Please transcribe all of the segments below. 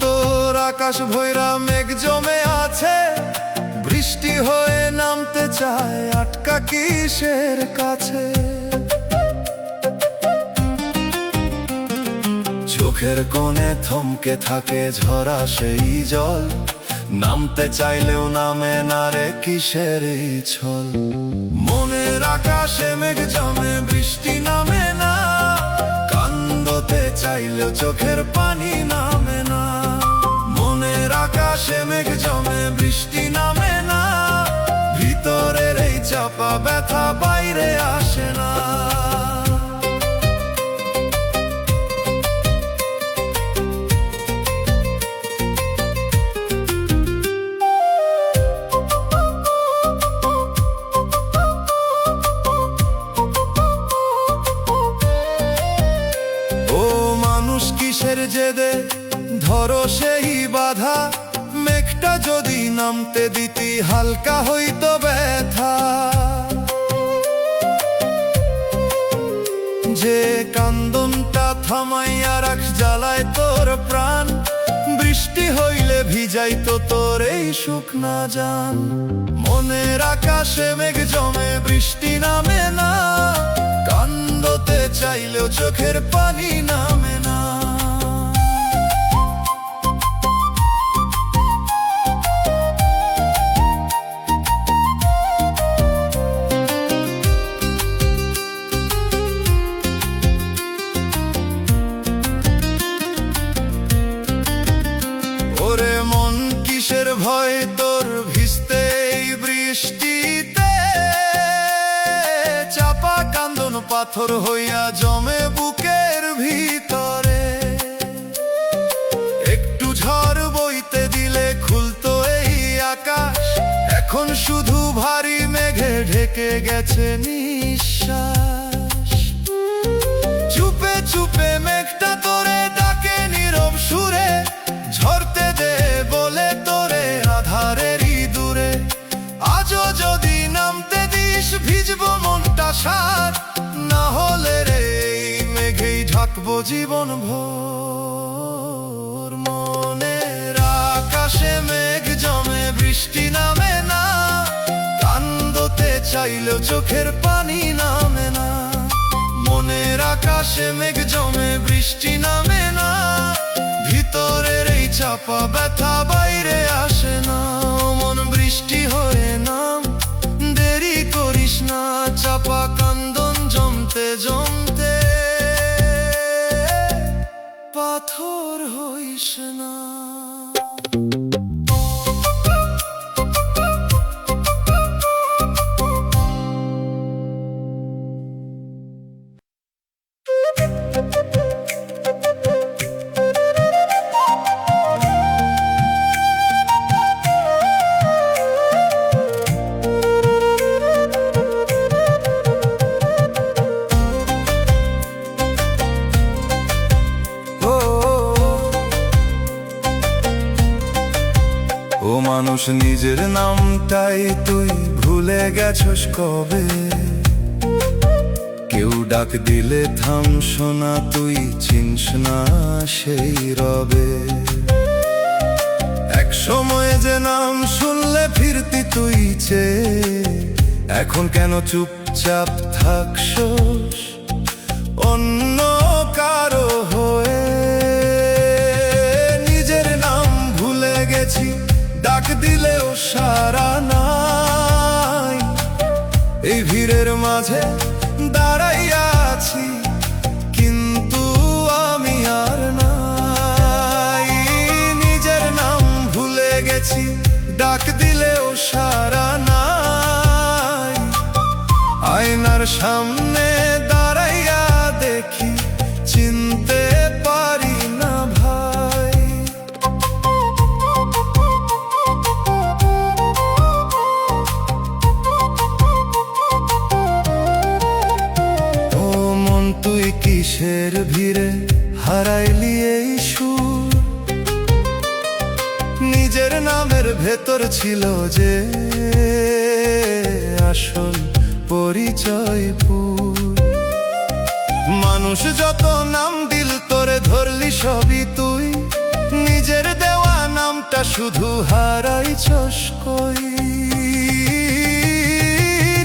তোর আকাশ ভৈরা মেঘ জমে আছে, বৃষ্টি হয়ে নামতে চায়, আটকা কিসের কাছে? চোখের কোণে থমকে থাকে ঝরা সেই জল, নামতে চাইলেও নামে না রে কিসের এই ছল। মনের আকাশে মেঘ জমে, বৃষ্টি নামে না, কান্দতে চাইলেও চোখের পানি নামে না। মনের আকাশে মেঘ জমে, বৃষ্টি নামে না, ভিতরের এই চাপা ব্যথা বাইরে আসে না। কিসের জেদে ধরো সেই বাধা, মেঘটা যদি নামতে দিতি হালকা হইতো ব্যথা। যে কান্দনটা থামাইয়া রাখ জ্বালায় তোর প্রাণ, বৃষ্টি হইলে ভিজাইতো তোর এই শুকনা জান। মনের আকাশে মেঘ জমে, বৃষ্টি নামে না, কান্দতে চাইলেও চোখের পানি নামে না। ওরে মন কিসের ভয় তোর ভিজতে এই বৃষ্টিতে, চাপা কান্দন পাথর হইয়া জমে বুকের ভিতরে। একটু ঝড় বইতে দিলে খুলতো এই আকাশ, এখন শুধু ভারী মেঘে ঢেকে গেছে নিঃশ্বাস। চুপে চুপে মেঘটা তোরে ডাকে নীরব সুরে, ঝরতে দে বলে তোরে আধারেরই দূরে। আজও যদি নামতে দিস ভিজবো মনটা সার, না হলে রে এই মেঘেই ঢাকবো জীবন ভোর। মনের আকাশে মেঘ জমে, বৃষ্টি নামে না, কান্দতে চাইলেও চোখের পানি নামে না। মনের আকাশে মেঘ জমে, বৃষ্টি নামে না, ভিতরের এই চাপা ব্যথা বাইরে আসে না। মন বৃষ্টি হয়ে নাম, দেরি করিস না, চাপা কান্দন জমতে জমতে পাথর হইস না। ও মানুষ নিজের নামটাই তুই ভুলে গেছস কবে? কেউ ডাক দিলে থামস না, তুই চিনস না সেই রবে। এক সময় যে নাম শুনলে ফিরতি তুই চেয়ে, এখন কেন চুপচাপ থাকছস অন্য কারো হয়ে? নিজের নাম ভুলে গেছি, ডাক দিলেও সারা নাই, এই ভিড়ের মাঝে দাঁড়াইয়া আছি, কিন্তু আমি আর নাই। নিজের নাম ভুলে গেছি, ডাক দিলেও সারা নাই, আয়নার সামনে দাঁড়াইয়া দেখি, চিনতে পারি না ভাই। ও মন তুই কিসের ভিড়ে হারাইলি এই সুর? নিজের নামের ভেতর ছিল যে আসল পরিচয়পুর। মানুষ যত নাম দিল তোরে ধরলি সবই তুই, নিজ নামটা শুধু হারাইছস কই।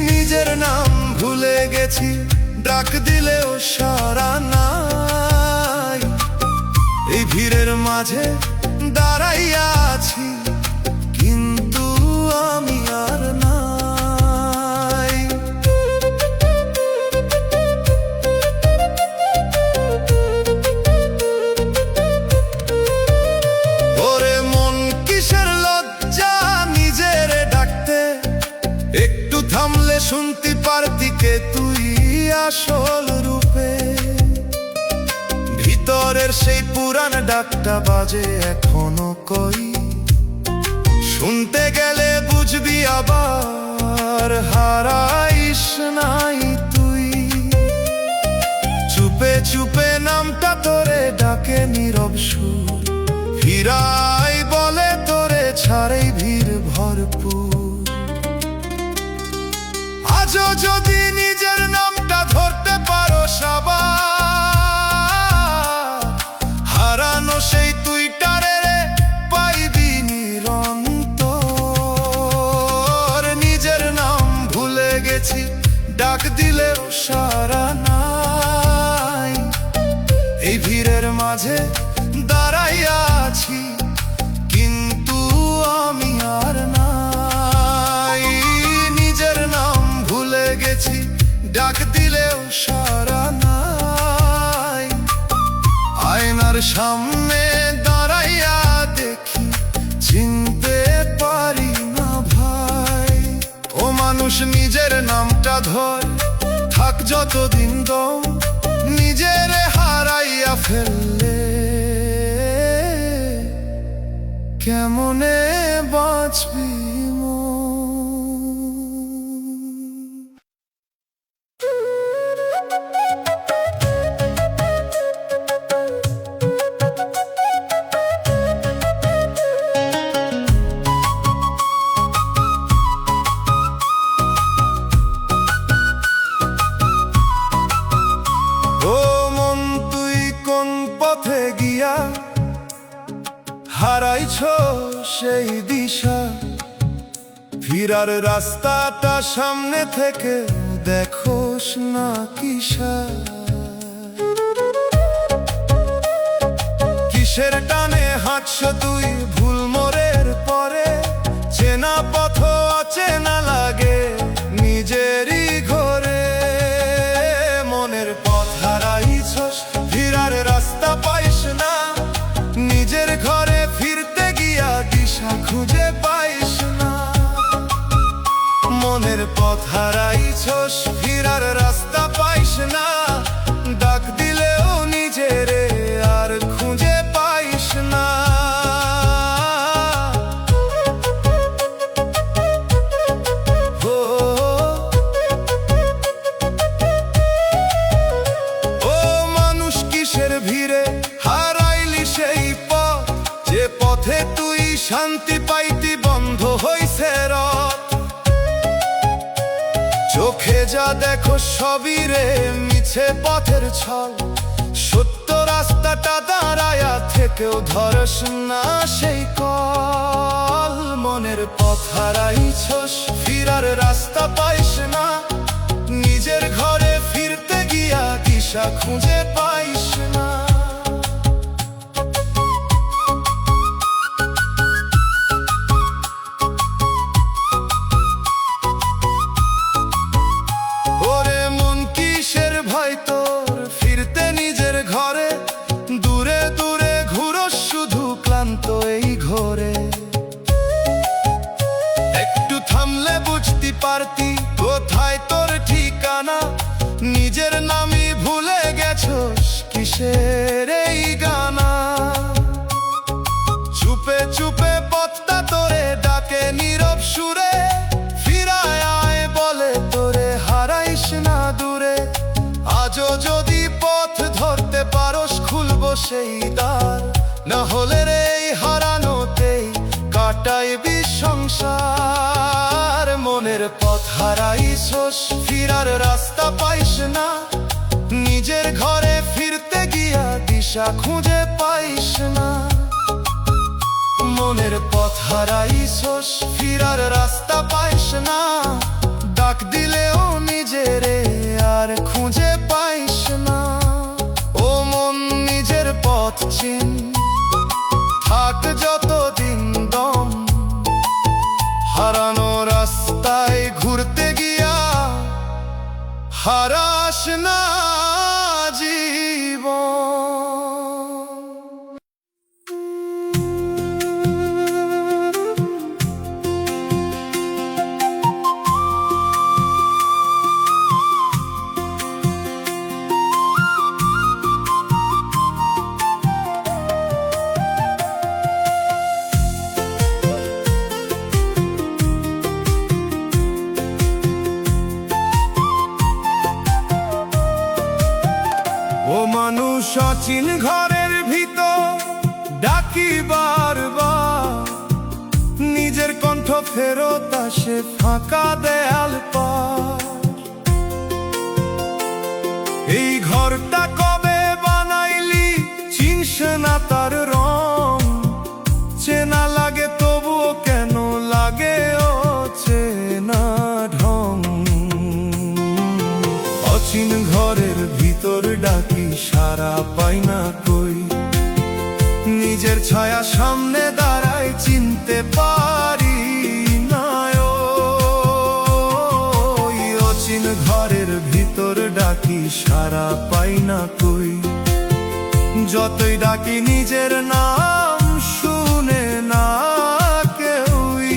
নিজের নাম ভুলে গেছি, ডাক দিলেও সাড়া নাই। এই ভিড়ের মাঝে দাঁড়াইয়া আছি, কিন্তু আমি আর নাই। ওরে মন কিসের লজ্জা নিজের ডাকতে, একটু থামলে শুনতে পারতি কে তুই আসল রূপে। ভিতরের সেই পুরান ডাকটা বাজে এখনো কই, শুনতে গেলে বুঝবি আবার হারাইস নাই তুই। চুপে চুপে নামটা তোরে ডাকে নীরব সুর, ফিরাই বলে তোরে ছাড়েই ভিড় ভরপুর। আজও যদি নিজের নামটা ধরতে পারো সবার, হারানো সেই তুইটারে পাইবি নিরন্তর। নিজের নাম ভুলে গেছি, ডাক দিলেও সাড়া নাই। এই ভিড়ের মাঝে দাঁড়াইয়া আছি, কিন্তু আমি আর নাই। নিজের নাম ভুলে গেছি, ডাক দিলেও সাড়া নাই। আয়নার সামনে দাঁড়াইয়া দেখি, চিনতে পারি না ভাই। ও মানুষ নিজের নামটা ধর, থাক যতদিন দম, নিজের হারাইয়া ফেললে কেমনে বাঁচবি মন। ও মন তুই কোন পথে গিয়া হারাইছ সেই দিশা। ফিরার রাস্তাটা সামনে থেকে দেখোস না কিসা। কিসের টানে হাঁটছ তুই ভুল মোড়ের পরে, চেনা পথ অচেনা লাগে নিজেরই ঘরে। মনের পথ হারাইছস, ফিরার রাস্তা পাইস না, নিজের ঘরে ফিরতে গিয়া দিশা খুঁজে পাইস না। মনের পথ হারাইছস, ফিরার রাস্তা পাইস না, ডাক দিলেও নিজেরে আর খুঁজে পাইস না। ও মানুষ কিসের ভিড়ে হারাইলি সেই পথ, যে পথে তুই শান্তি পাইতি বন্ধ হইছে রথ। চোখে যা দেখো সবই রে মিছে পথের ছল, সত্য রাস্তাটা দাঁড়ায়া থেকেও ধরস না সেই কল। মনের পথ হারাইছস, ফিরার রাস্তা পাইস না, নিজের ঘরে ফিরতে গিয়া দিশা খুঁজে পাইস না। ওরে মন কিসের ভয় তোর ফিরতে নিজের ঘরে, দূরে দূরে ঘুরো শুধু ক্লান্ত এই ঘরে। একটু থামলে বুঝতে পারতি কোথায় তোর ঠিকানা, নিজের নামই ভুলে গেছস কিসের এই গানা। চুপে চুপে পথটা তোরে ডাকে নীরব সুরে, ফিরায় আয় বলে তোরে হারাইস না দূরে। আজও যদি পথ ধরতে পারোস খুলবো সেই দ্বার, না হলে রে এই হারানোতেই কাটাইবি সংসার। মনের পথ হারাইছস, ফিরার রাস্তা পাইস না, নিজের ঘরে ফিরতে গিয়া দিশা খুঁজে পাইস না। মনের পথ হারাইছস, ফিরার রাস্তা পাইস না, ডাক দিলেও নিজেরে আর খুঁজে পাইস না। ও মন নিজের পথ চিন, থাক যতদিন দম, হারানো রাস্তায় ঘুরতে গিয়া হারাস না জীবন। ও মানুষ অচিন ঘরের ভিতর ডাকি বারবার, নিজের কণ্ঠ ফেরত আসে ফাঁকা দেয়াল পার। এই ঘরটা কবে বানাইলি চিনস না তার রং, চেনা লাগে তবুও কেন লাগে অচেনা ঢং। অচিন ঘরের ভিতর ডাকি সারা পাই না কই, নিজের ছায়া সামনে দাঁড়ায় চিনতে পারি না। ওই অচিন ঘরের ভিতর ডাকি সারা পাই না কই, যতই ডাকি নিজের নাম শুনে না কেউই।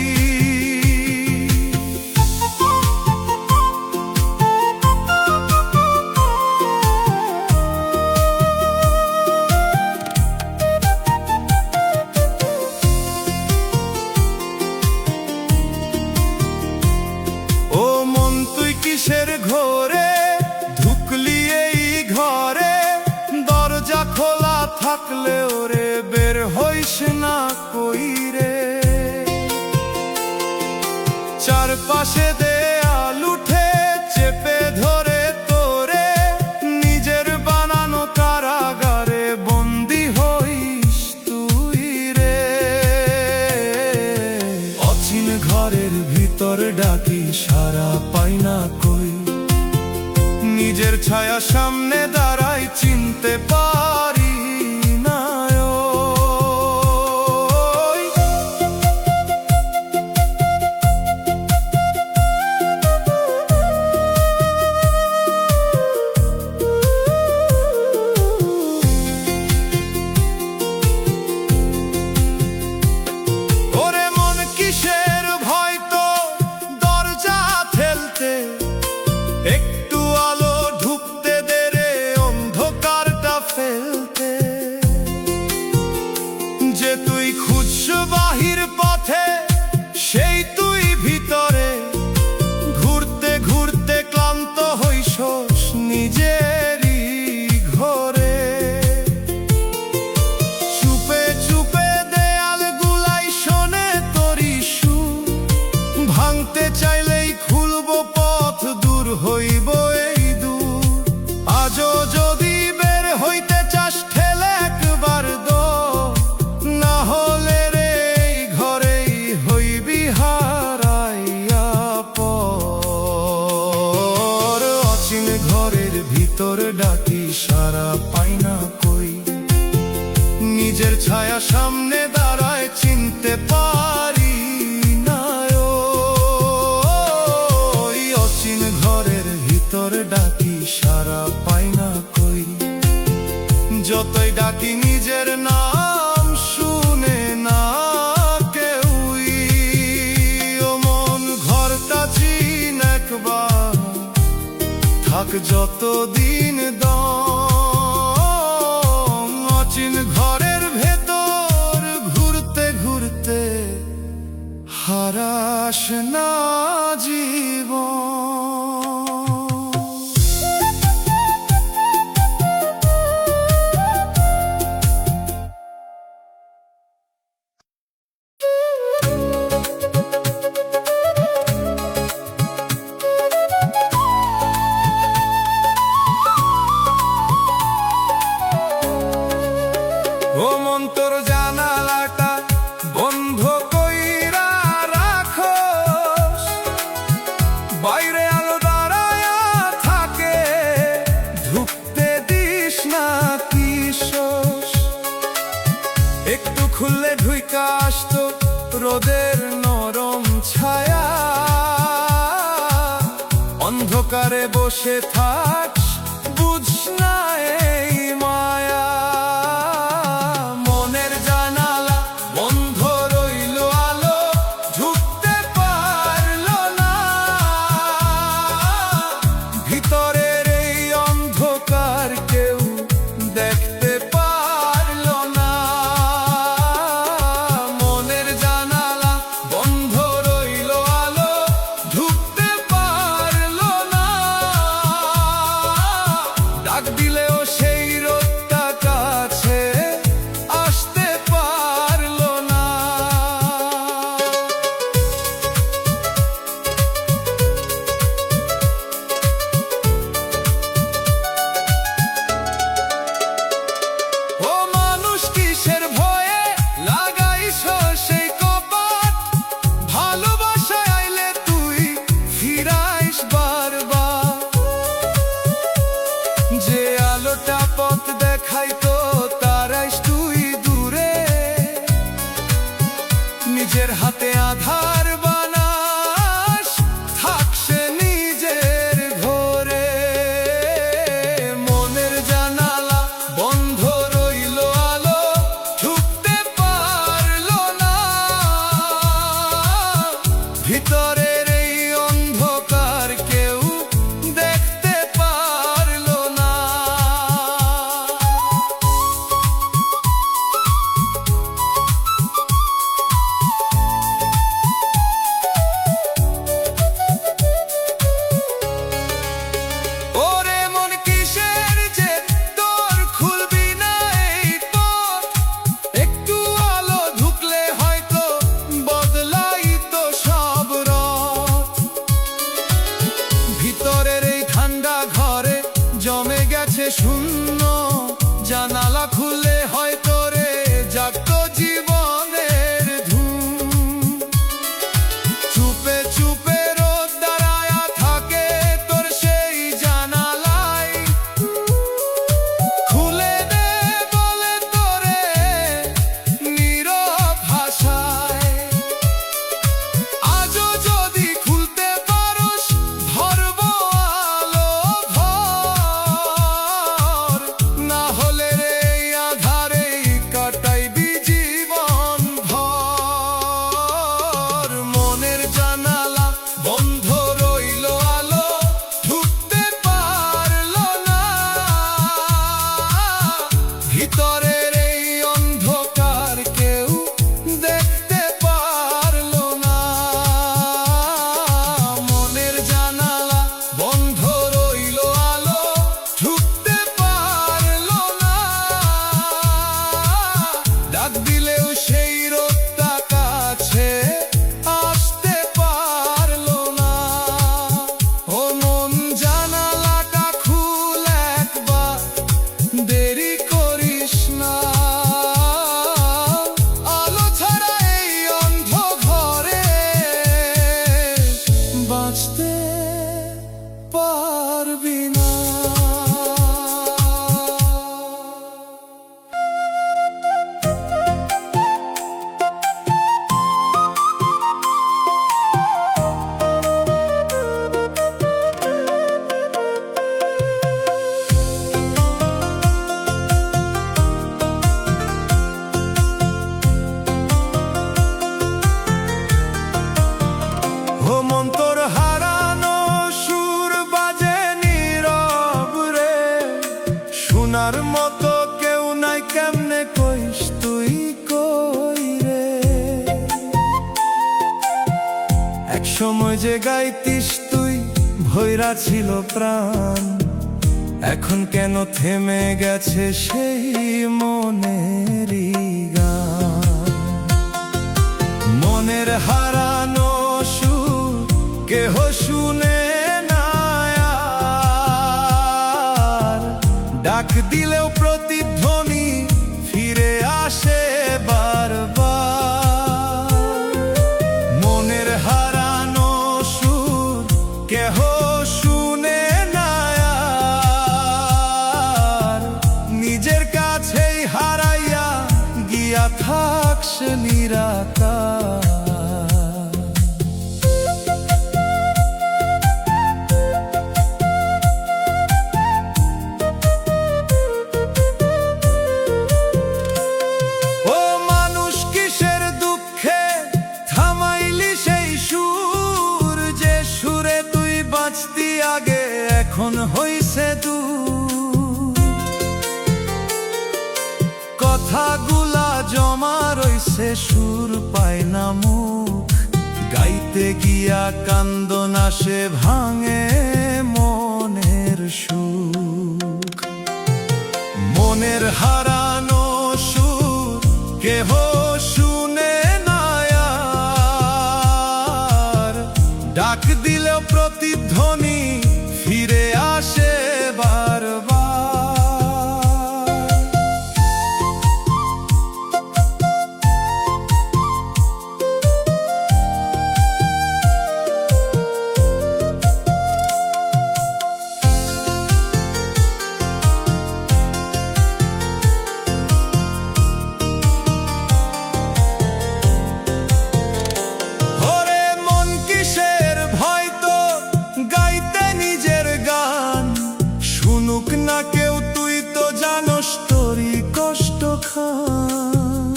কিসের ঘরে ঢুকলি এই ঘরে, দরজা খোলা থাকলে ওরে বের হইস না কই রে। চারপাশে দেয়াল উঠে চেপে ধরে তোরে, নিজের বানানো কারাগারে বন্দি হইস তুই রে। অচিন ঘরের ভিতর ডাকি সারা পাই না কই, নিজের ছায়া সামনে দাঁড়াই চিনতে পারি না। ওরে মন কিসের ভয় তো দরজা ঠেলতে, একটু আলো ঢুকতে দে রে অন্ধকারটা ফেলতে। যে তুই খুঁজছ বাহির পথে সেই তুই ভিতরে, ঘুরতে ঘুরতে ক্লান্ত হইছস নিজেরই ঘরে। চুপে চুপে দেয়াল গুলাই শোনে তোরি সুর, ভাঙতে চাইলেই খুলবো পথ, দূর হইব এই দূর। আজও যদি বের হইতে চাস ঠেলে একবার দৌড়, না হলে রে এই ঘরেই হইবি হারাইয়া পর। অচিন ঘরের ভিতর ডাকি সারা পাই না কই, নিজের ছায়া সামনে দাঁড়ায় চিনতে পারি না। ওই অচিন ঘরের ভিতর ডাকি সারা পাই না কই, যতই ডাকি নিজের নাম শুনে না কেউই। ও মন ঘরটা চিন একবার, থাক যতদিন দম। অচিন ঘরের ভেতর ঘুরতে ঘুরতে হারাস না জীবন। ও মন তোর জানালাটা বন্ধ একটু খুললে ঢুইকা আসতো রোদের নরম ছায়া, অন্ধকারে বসে থাকস বুঝ না এই মায়া। মনের জানালা বন্ধ রইল, আলো ঢুকতে পারলো না, ভিতরের এই অন্ধকার কেউ দেখতে পারলো না। মনের জানালা বন্ধ রইল, আলো ঢুকতে পারলো না, ডাক দিলেও সেই রোদটা কাছে আসতে পারলো না। ও মানুষ কিসের ভয়ে লাগাইছ সেই কপাট, ভালোবাসায় আইলে তুই ফিরাইস বারবার। যে আলোটা পথ দেখাইতো তারাইস তুই দূরে, নিজের হাতে আধার বানাস থাকছে নিজের ঘরে। মনের জানালা বন্ধ রইল, আলো ঢুকতে পারলো না, ভিতরের এই অন্ধকার কেউ দেখতে পারলো না। ওরে মন কিসের যে তোর খুলবি না এই পথ, একটু আলো ঢুকলে হয়তো বদলাইতো সব রথ। ভিতরের এই ঠান্ডা ঘরে জমে গেছে শূন্য, জানালা খুললে হয়তো রে জাগতো জীবনের ধুম। চুপে চুপে রোদ দাঁড়ায়া থাকে তোর সেই জানালায়, খুলে দে বলে তোরে নীরব ভাষায়। আজও যদি খুলতে পারোস ধরবো আলো ভর, না হলে রে এই আধারেই কাটাইবি জীবন ভর। মনের জানালা বন্ধ রইল, আলো ঢুকতে পারলো না, ভিতরের এই অন্ধকার কেউ দেখতে পারলো না। মনের জানালা বন্ধ রইল, আলো ঢুকতে পারলো না, ডাক দিলেও সেই রোদটা কাছে আসতে পারলো না। ও মন জানালাটা খুল একবার, দেরি করিস না, আলো ছাড়া এই অন্ধ ঘরে বাঁচতে পারবি না। ও মন তোর হারানো সুর বাজে নীরব রে, শোনার মতো কেউ নাই, কেমনে কইস তুই কই রে। এক সময় যে গাইতিস তুই ভৈরা ছিল প্রাণ, এখন কেন থেমে গেছে সেই মনেরই গান। মনের হারানো সুর কেহ শুনে না আর, ডাক দিলেও প্রতিধ্বনি ফিরে আসে বারবার। মনের হারানো সুর কেহ শুনে না আর, নিজের কাছেই হারাইয়া গিয়া গিয়া থাকস নিরাকার। ও মানুষ কিসের দুঃখে থামাইলি সেই সুর, যে সুরে তুই বাঁচতি আগে এখন হইছে দূর। কথাগুলা জমা রইছে সুর পায় না মুখ, গাইতে গিয়া কান্দন আসে ভাঙে মনের সুখ। মনের হারানো সুর কেহ শুনে না আর, ডাক দিলেও প্রতিধ্বনি ফিরে আসে বারবার। না কেউ তুই তো জানোস তোরই কষ্ট খান,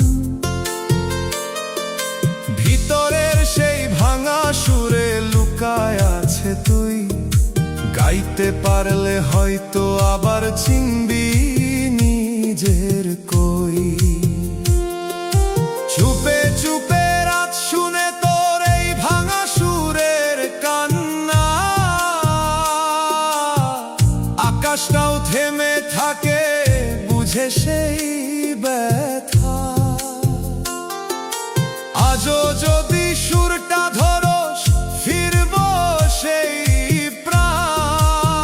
ভিতরের সেই ভাঙা সুরে লুকায় আছে তুই। গাইতে পারলে হয়তো আবার চিনবি নিজের কই। চুপে চুপে রাত শুনে তোর এই ভাঙা সুরের কান্না, আকাশটাও থেমে থাকে বুঝে সেই ব্যথা। আজও যদি সুরটা ধরস ফিরব সেই প্রাণ,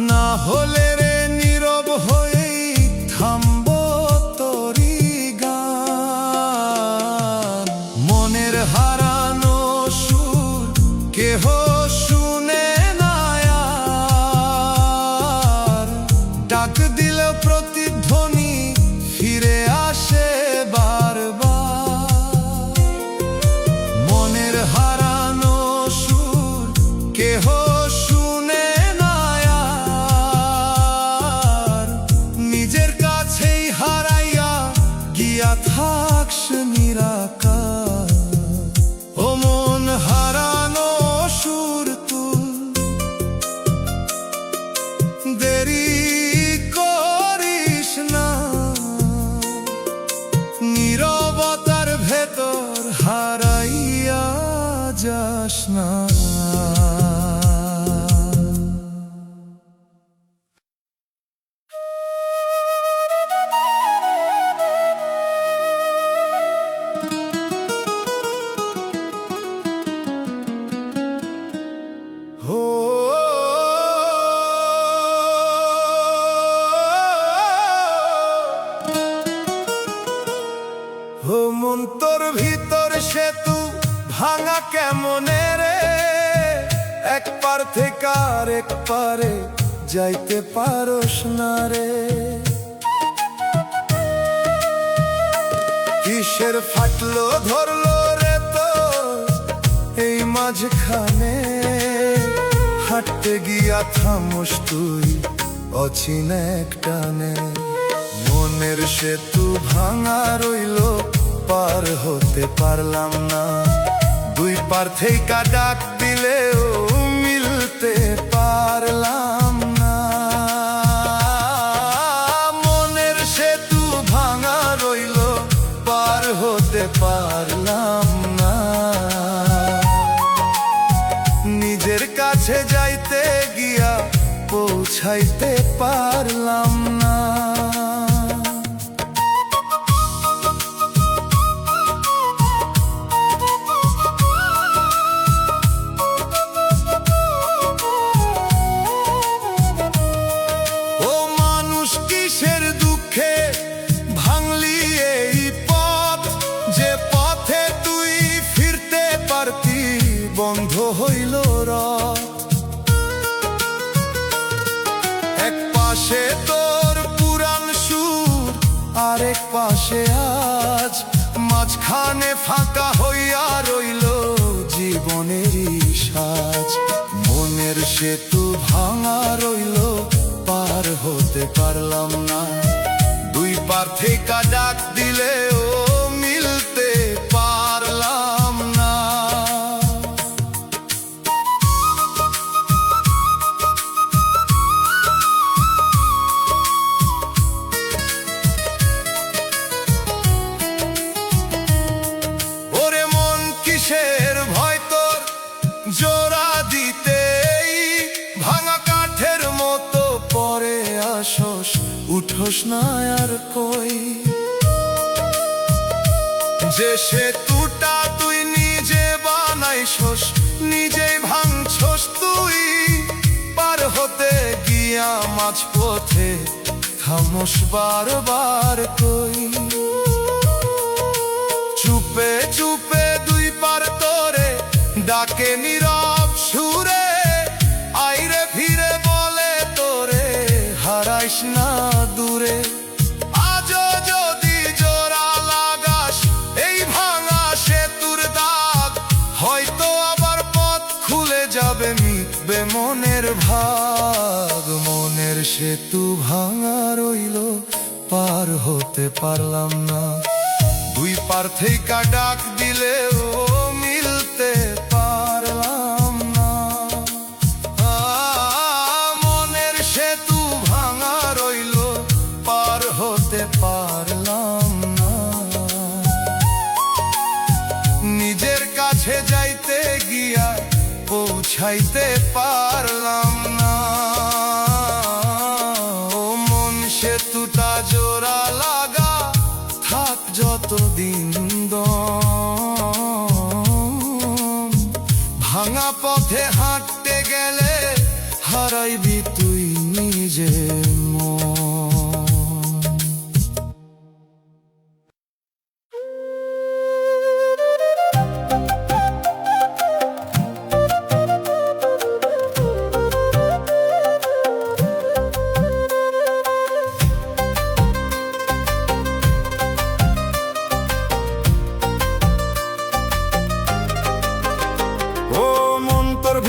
না হলে রে নীরব হয়েই থামব তোরি গান। মনের হারানো সুর কেহ শুনে না আর, ডাক দিল প্রতিধ্বনি ফিরে আসে বারবার। মনের হারানো সুর কেহ শুনে না আর, নিজের কাছেই হারাইয়া গিয়া থাকস নিরাকার। ও মন হারানো সুর তুল, দেরি করিস না, নীরবতার ভেতর হারাইয়া যাস না। ও মন তোর ভিতর সেতু ভাঙা কেমনে রে, এক পার থেকে আরেক পারে যাইতে পারস না রে। কিসের ফাটলো ধরলো রে তো এই মাঝখানে, হাঁটতে গিয়া থামস তুই অচিন এক টানে। মনের সেতু ভাঙা রইল পার হতে পারলাম না, দুই পার থেকে ডাক দিলেও মিলতে পারলাম না। মনের সেতু ভাঙা রইল পার হতে পারলাম না, নিজের কাছে যাইতে গিয়া পৌঁছাইতে পারলাম না। ও মানুষ কিসের দুঃখে ভাঙলি এই পথ, যে পথে পাশে আজ, মাঝখানে ফাঁকা হইয়া রইল জীবনেরই সাজ। মনের সেতু ভাঙা রইল, পার হতে পারলাম না। দুই পার থেকে ডাক দিলেও মিলতে পারলাম না। ওরে মন কিসের ভয় তোর জোড়া দিতেই, ভাঙা কাঠের মতো পরে আসস, উঠোস না আর কই। যে সেতুটা তুই নিজে বানাইছস, নিজেই ভাঙছস তুই, পার হতে গিয়া মাঝপথে থামস বারবার কই। চুপে চুপে দুই পার তোরে ডাকে নীরব সুরে, আইরে ফিরে বলে তোরে হারাইস না দূরে। আজও যদি জোড়া লাগাস এই ভাঙা সেতুর দাগ, হয়তো আবার পথ খুলে যাবে, মিটবে মনের ভাগ। মনের সেতু ভাঙা রইল, পার হতে পারলাম না। দুই পার থেকে ডাক দিলেও মিলতে পারলাম না। মনের সেতু ভাঙা রইল, পার হতে পারলাম না। নিজের কাছে যাইতে গিয়া পৌঁছাইতে পারলাম না। ও মন সেতুটা জোড়া লাগা থাক যতদিন দম, ভাঙা পথে হাঁটতে গেলে হারাইবি তুই নিজের মন।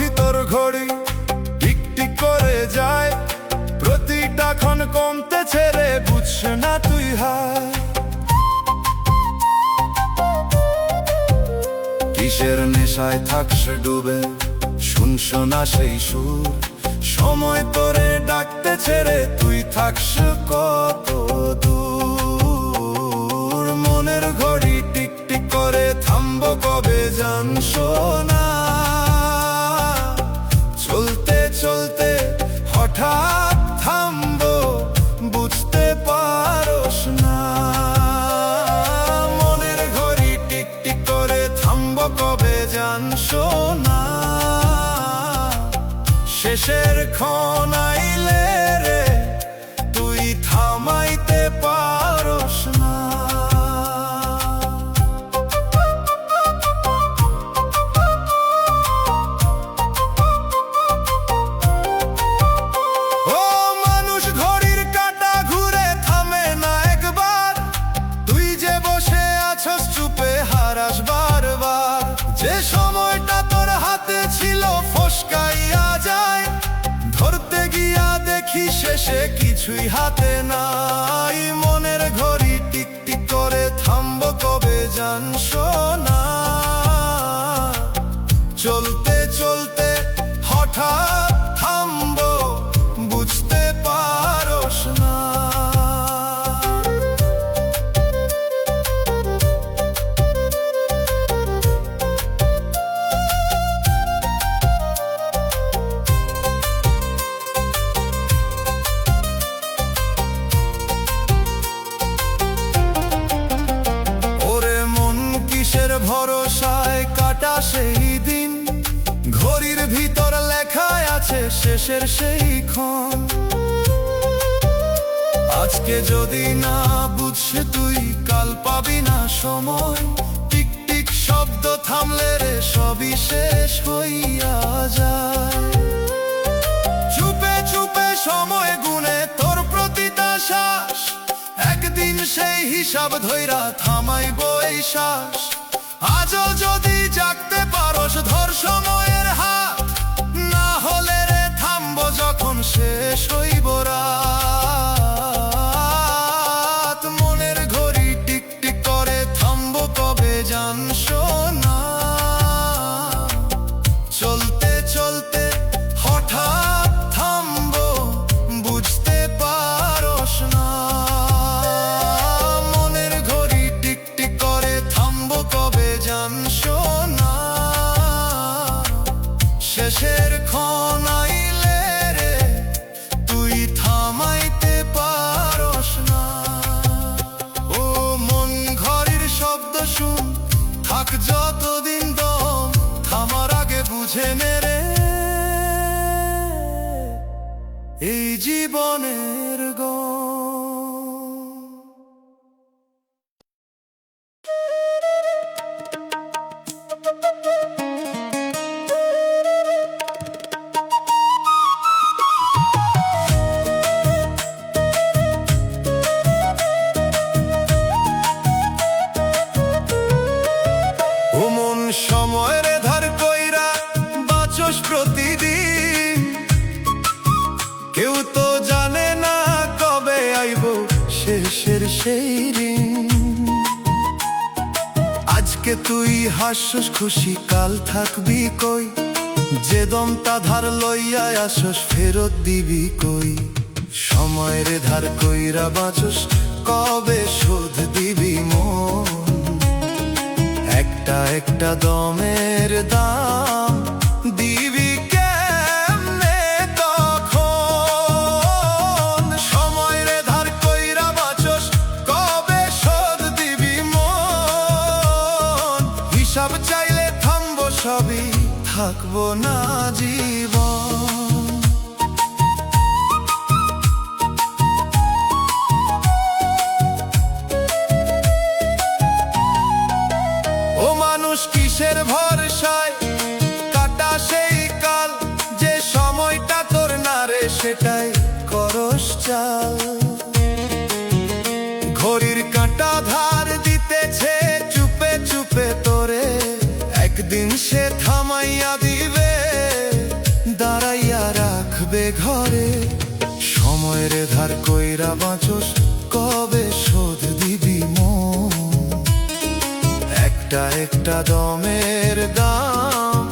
ভিতর ঘড়ি টিক টিক করে যায়, প্রতিটা ক্ষণ কমতে ছেড়ে বুঝছ না তুই হায়। কিসের নেশায় থাকস ডুবে, শুনছ না সেই সুর, সময় তোরে ডাকতে ছেড়ে তুই থাকস কত দূর। মনের ঘড়ি টিক টিক করে থামবো কবে জানস না, চলতে চলতে হঠাৎ থামবো বুঝতে পারস না। মনের ঘড়ি টিক টিক করে থামবো কবে জানস না, শেষের ক্ষণ আইলে রে তুই থামাইতে পারস না। যে সময়টা তোর হাতে ছিল ফসকাইয়া যায়, ধরতে গিয়া দেখি শেষে কিছুই হাতে নাই। মনের ঘড়ি টিক টিক করে থামবো কবে জানস না, চলতে চলতে হঠাৎ থামবো বুঝতে পারস না। ভরসায় কাটা সেই দিন, ঘড়ির ভিতর লেখায় আছে শেষের সেই ক্ষণ। আজকে যদি না বুঝছ তুই, কাল পাবি না সময়। টিক টিক শব্দ থামলে রে সবই শেষ হইয়া যায়। চুপে চুপে সময় গুনে তোর প্রতিটা শ্বাস, একদিন সেই হিসাব ধইরা থামাইব এই শ্বাস। আজও যদি জাগতে পারস ধর সময়ের হাত, না হলে রে থামবো যখন শেষ হইব রাত। মনের ঘড়ি টিক টিক করে থামবো কবে জানছো না। চলতে চলতে হঠাৎ থামবো বুঝতে পারস না। মনের ঘড়ি টিক টিক করে থামবো কবে জানছো না। শেষের ক্ষণ আইলে রে তুই থামাইতে পারস না। ও মন ঘড়ির শব্দ শুন, থাক যতদিন দম, থামার আগে বুঝে নে রে এই জীবনের গম। ও মন সময়ের ধার কইরা বাঁচস প্রতিদিন, কেউ তো জানে না কবে আইব শেষের সেই ঋণ। আজকে তুই হাসস খুশি, কাল থাকবি কই, যে দম তা ধার লইয়া আসস ফেরত দিবি কই। সময়ের ধার কইরা বাঁচস কবে শোধ দিবি মন। একটা একটা দমের দাম দিবি কেমনে তখন। সময়ের ধার কইরা বাঁচস কবে শোধ দিবি মন। হিসাব চাইলে থামবো সবই, থাকবো না জীবন। ও মানুষ কিসের ভরসায় কাটা সেই কাল, যে সময়টা তোর না রে সেটাই করস চাল। ঘড়ির কাঁটা ধার দিতেছে চুপে চুপে তোরে, একদিন সে থামাইয়া দিবে, দাঁড়াইয়া রাখবে ঘরে। সময়ের ধার কইরা বাঁচস কবে শোধ দিবি মন। একটা একটা দমের দাম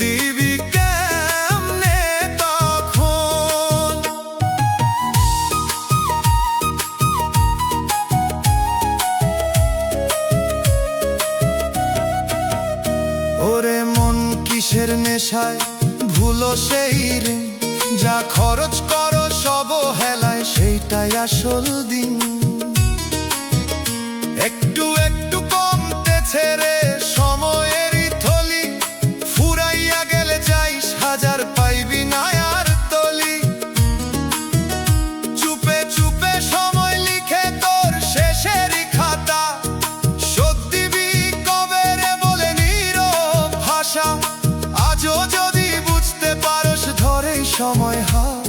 দিবি কেমনে তখন। ওরে মন কিসের নেশায় ভুলো সেই ঋণ, যা খরচ করো সব হেলায় সেইটাই আসল দিন। একটু একটু কমতেছে রে সময়েরই থলি, ফুরাইয়া গেলে যাইস হাজার পাইবি না আর তলি। চুপে চুপে সময় লিখে তোর শেষেরই খাতা, শোধ দিবি কবে রে বলে নীরব ভাষা। আজও যদি বুঝতে পারস ধরেই সময় হাত,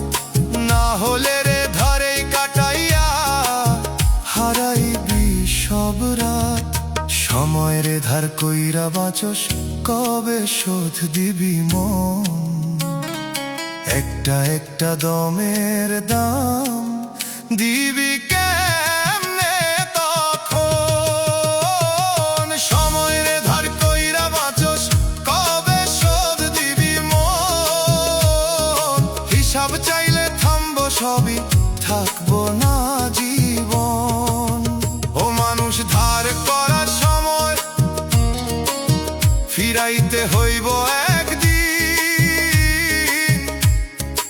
না হলে রে ধরেই কাটাইয়া হারাইবি সব রাত। সময়ের ধার কইরা বাঁচস কবে শোধ দিবি মন। একটা একটা দমের দাম দিবি কেমনে তখন। সময়ের ধার কইরা বাঁচস কবে শোধ দিবি মন। হিসাব চাইলে থামবো সবই, থাকবো না জীবন। ও মানুষ ধার করা সময় ফিরাইতে হইব একদিন,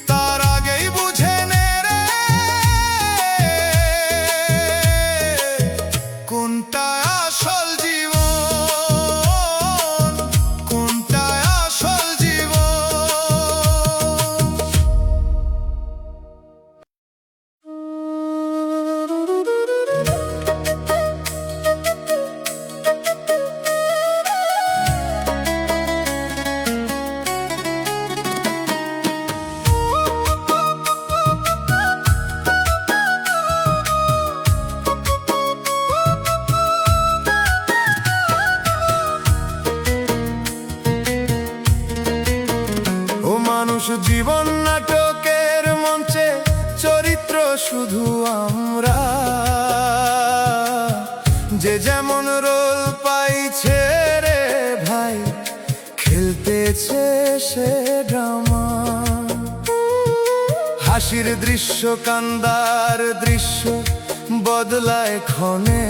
তার আগেই বুঝে নে রে কোনটা আসল জীবন, কোনটা আসল জীবন। শুধু আমরা, যে যেমন রোল পাইছে রে ভাই, খেলতেছে সে ড্রামা। হাসির দৃশ্য কান্দার দৃশ্য বদলায় ক্ষণে,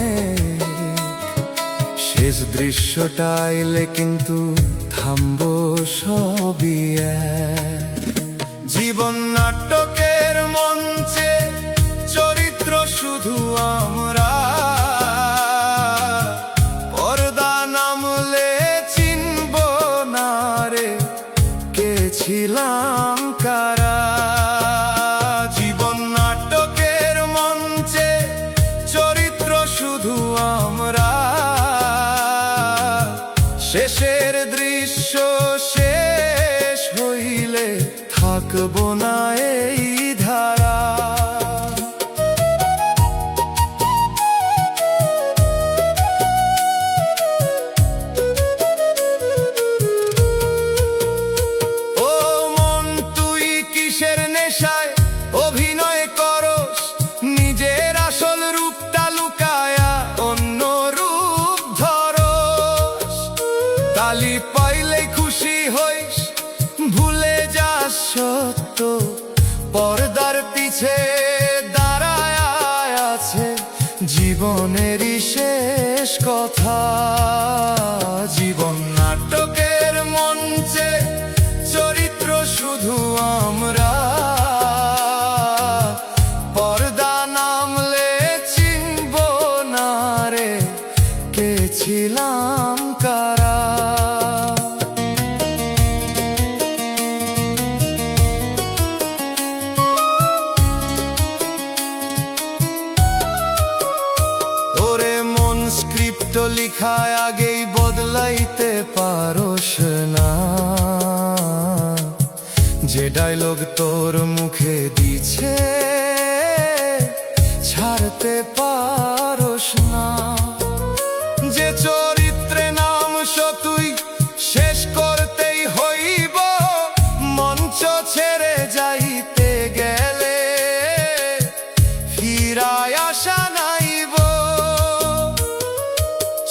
শেষ দৃশ্যটা এলে কিন্তু থামবো সবই এক। জীবন নাটকের মঞ্চে চরিত্র শুধু আমরা, পর্দা নামলে চিনব না রে কে ছিলাম কারা। জীবন নাটকের মঞ্চে চরিত্র শুধু আমরা, শেষের দৃশ্য শেষ হইলে থাকবো না এই ধারা। ও মন তুই কিসের নেশায় অভিনয় করস, নিজের আসল রূপটা লুকায়া অন্য রূপ ধরস। তালি পাইলে খুশি হইস, ভুলে যাস সত্য, পর্দার পিছে দাঁড়ায় আছে জীবনেরই শেষ কথা। জীবন নাটকের মঞ্চে চরিত্র শুধু আমরা, পর্দা নামলে চিনব না রে কে ছিলাম কারা। ওরে মন স্ক্রিপ্ট লিখায় আগেই বদলাইতে পারোস না, যে ডায়লগ তোর মুখে দিছে ছাড়তে পারোস না। যে চরিত্রে নামস তুই শেষ করতেই হইব, মঞ্চ ছেড়ে যাইতে গেলে ফিরায় আসা নাইব।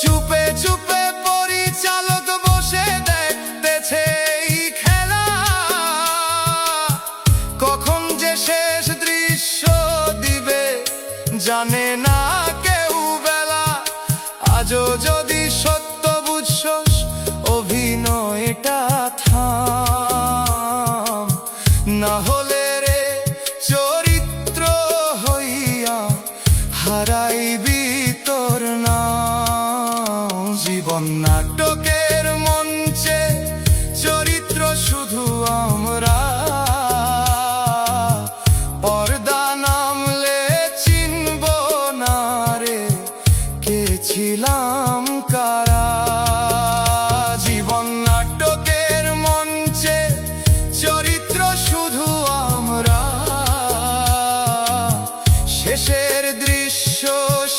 চুপে চুপে পরিচালক বসে দেখতেছে এই খেলা, কখন যে শেষ দৃশ্য দিবে জানে না কেউ বেলা। আজও যদি সত্য বুঝছস অভিনয়টা থাম, না হলে রে চরিত্র হইয়া হারাইবি তোর নাম। জীবন নাটকের মঞ্চে চরিত্র শুধু আমরা, পর্দা নামলে চিনব না রে কে ছিলাম কারা। জীবন নাটকের মঞ্চে চরিত্র শুধু আমরা, শেষের দৃশ্য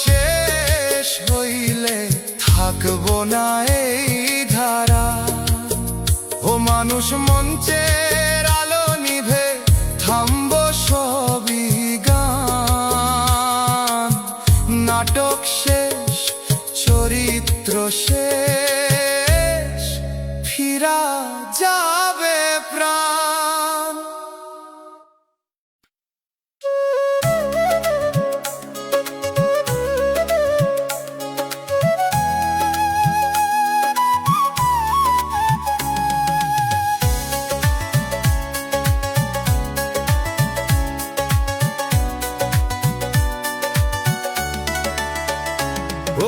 শেষ হইলে থাকবো না এই ধারা। ও মানুষ মঞ্চের আলো নিভে থামবো সবই গান। নাটক শেষ চরিত্র শেষ, ফিরা যাবে প্রাণ।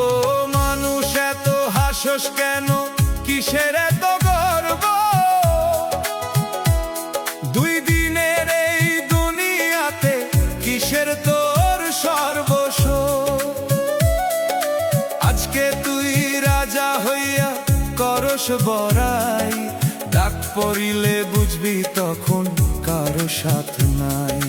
ও মানুষ এত হাসস কেন, কিসের এত গর্ব? দুই দিনের এই দুনিয়াতে কিসের তোর সর্বস্ব? আজকে তুই রাজা হইয়া করস বড়াই, ডাক পড়িলে বুঝবি তখন কারো সাথ নাই।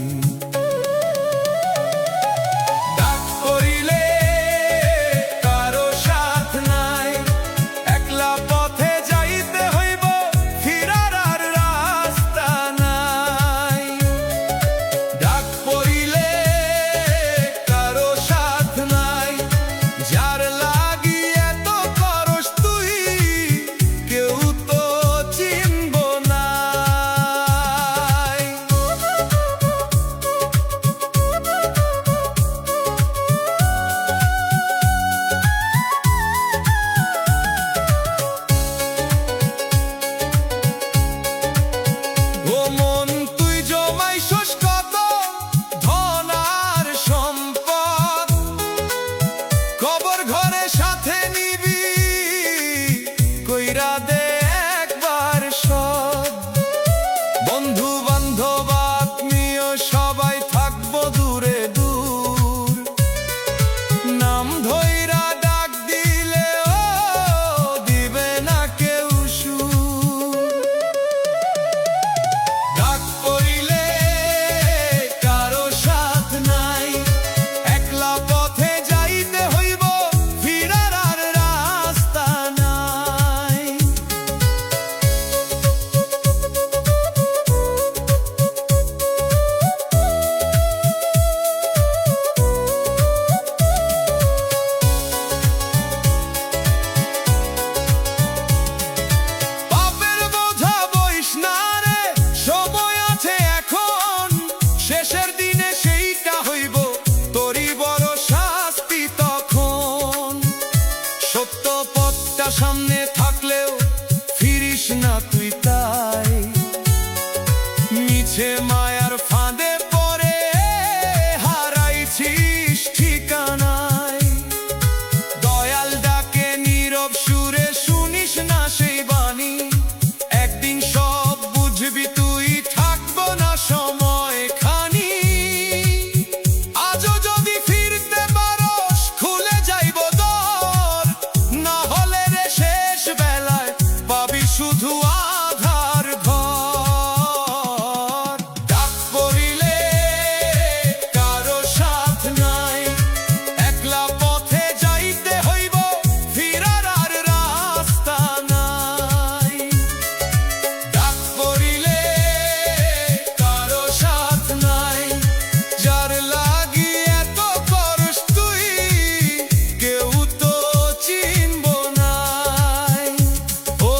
করে সাথে নিবি কইরা দে একবার সব। বন্ধু বান্ধব আত্মীয় সবাই থাকবো দূরে দূর, নাম ধইরা ডাক দিলে ও দিবে না কেউ সুর। ডাক পড়িলে কারো সাথ নাই, একলা পথে যাইতে হইব, ফিরার আর রাস্তা নাই। পাপের বোঝা বইস না রে, সময় আছে এখন, শেষের দিনে সেইটা হইব তোরই বড় শাস্তি তখন। সত্য পথটা সামনে থাকলেও ফিরিস না তুই তাই, মিছে মায়ার ফাঁদে পড়ে হারাইছিস ঠিকানায়। দয়াল ডাকে নীরব সুরে, শুনিস না সেই বাণী, একদিন সব বুঝবি তুই, থাকবো না সময় খানি। আজও যদি ফিরতে পারস খুলে যাইব দর, না হলে রে শেষ বেলায় পাবি শুধু আধার ঘর। ডাক পড়িলে কারো সাথ নাই, একলা পথে যাইতে হইব, ফিরার আর রাস্তা নাই। ডাক পড়িলে কারো সাথ নাই, যার লাগি এত করস তুই, কেউ তো চিনব নাই। ও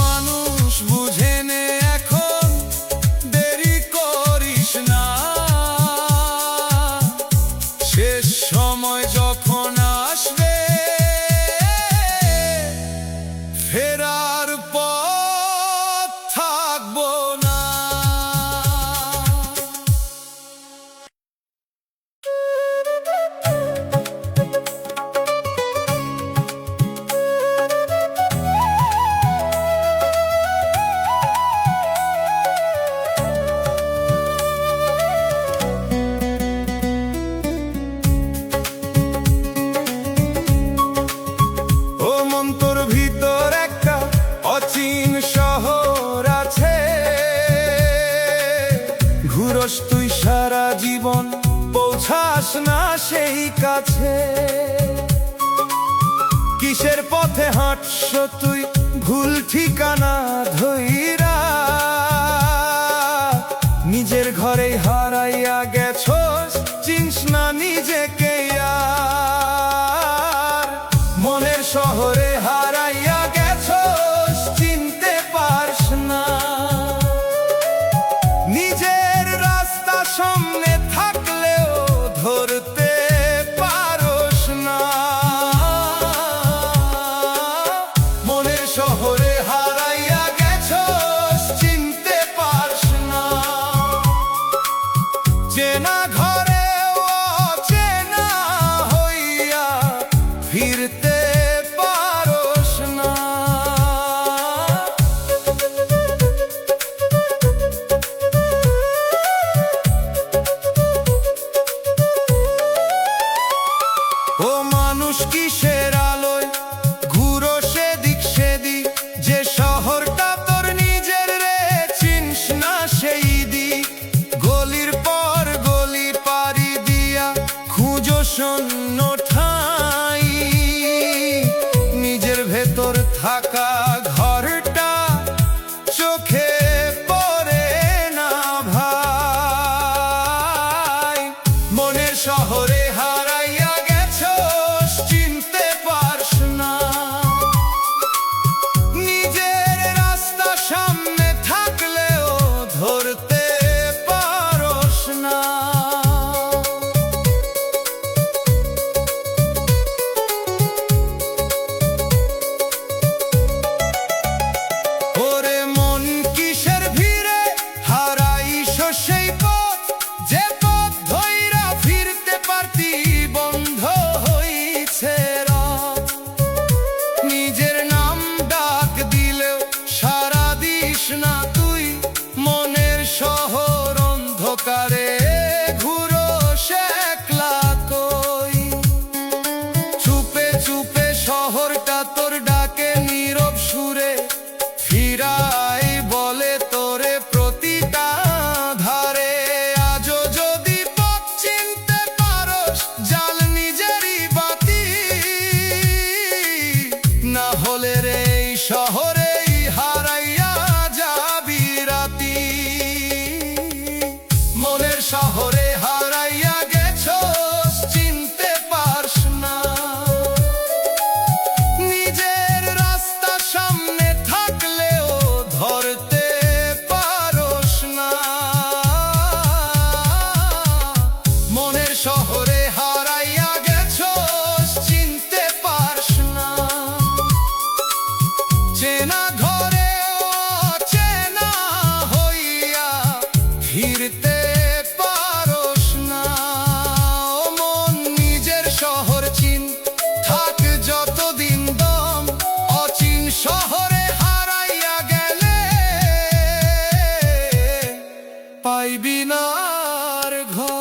মানুষ বুঝে নে এখন, দেরি করিস না, শেষ সময় যখন আসবে ফেরার পথ থাকবো না। ও মন, তোর ভিতর একটা অচিন শহর আছে, ঘুরস তুই সারা জীবন, পৌঁছাস না সেই কাছে। কিসের পথে হাঁটছ তুই ভুল ঠিকানা ধইরা, নিজের ঘরেই হারাইয়া গেছস, চিনস না নিজেকে আর। মনের শহরে হারাইয়া গেছস, চিনতে পারস না, নিজের রাস্তা সামনে থাকলেও ধরতে পারস না। মনের শহরে হারাইয়া গেছস, চিনতে পারস না, চেনা ঘরেও অচেনা হইয়া ফিরতে পারস না। ও মানুষ কিসের আলোয় ঘুরো সেদিক সেদিক, যে শহরটা তোর নিজের রে, চিনস না সেই দিক। গলির পর গলি পাড়ি দিয়া খুঁজো শূন্য ঠাই, নিজের ভেতর থাকা ঘরটা চোখে পড়ে না ভাই। মনের শহরে হারাইয়া গেছস, চিনতে পারস না, নিজের রাস্তা সামনে থাকলেও ধরতে পারস না। শহরটা তোর ডাকে নীরব সুরে, ফিরাই বলে তোরে প্রতিটা ধারে। আজও যদি পথ চিনতে পারোস, জাল নিজেরই বাতি, না হলে রে এই শহরেই হারাইয়া যাবি রাতি। মনের শহরে হারাইয়া গেছোস, চিনতে পারস না। নিজের রাস্তা সামনে থাকলেও ধরতে পারস না। মনের শহরে হারাইয়া গেছোস, চিনতে পারস না। চেনা ঘরেও অচেনা হইয়া ফিরতে পারস না। ও মন, নিজের শহর চিন, থাক যতদিন দম। অচিন শহরে হারাইয়া গেলে পাইবি না আর ঘর।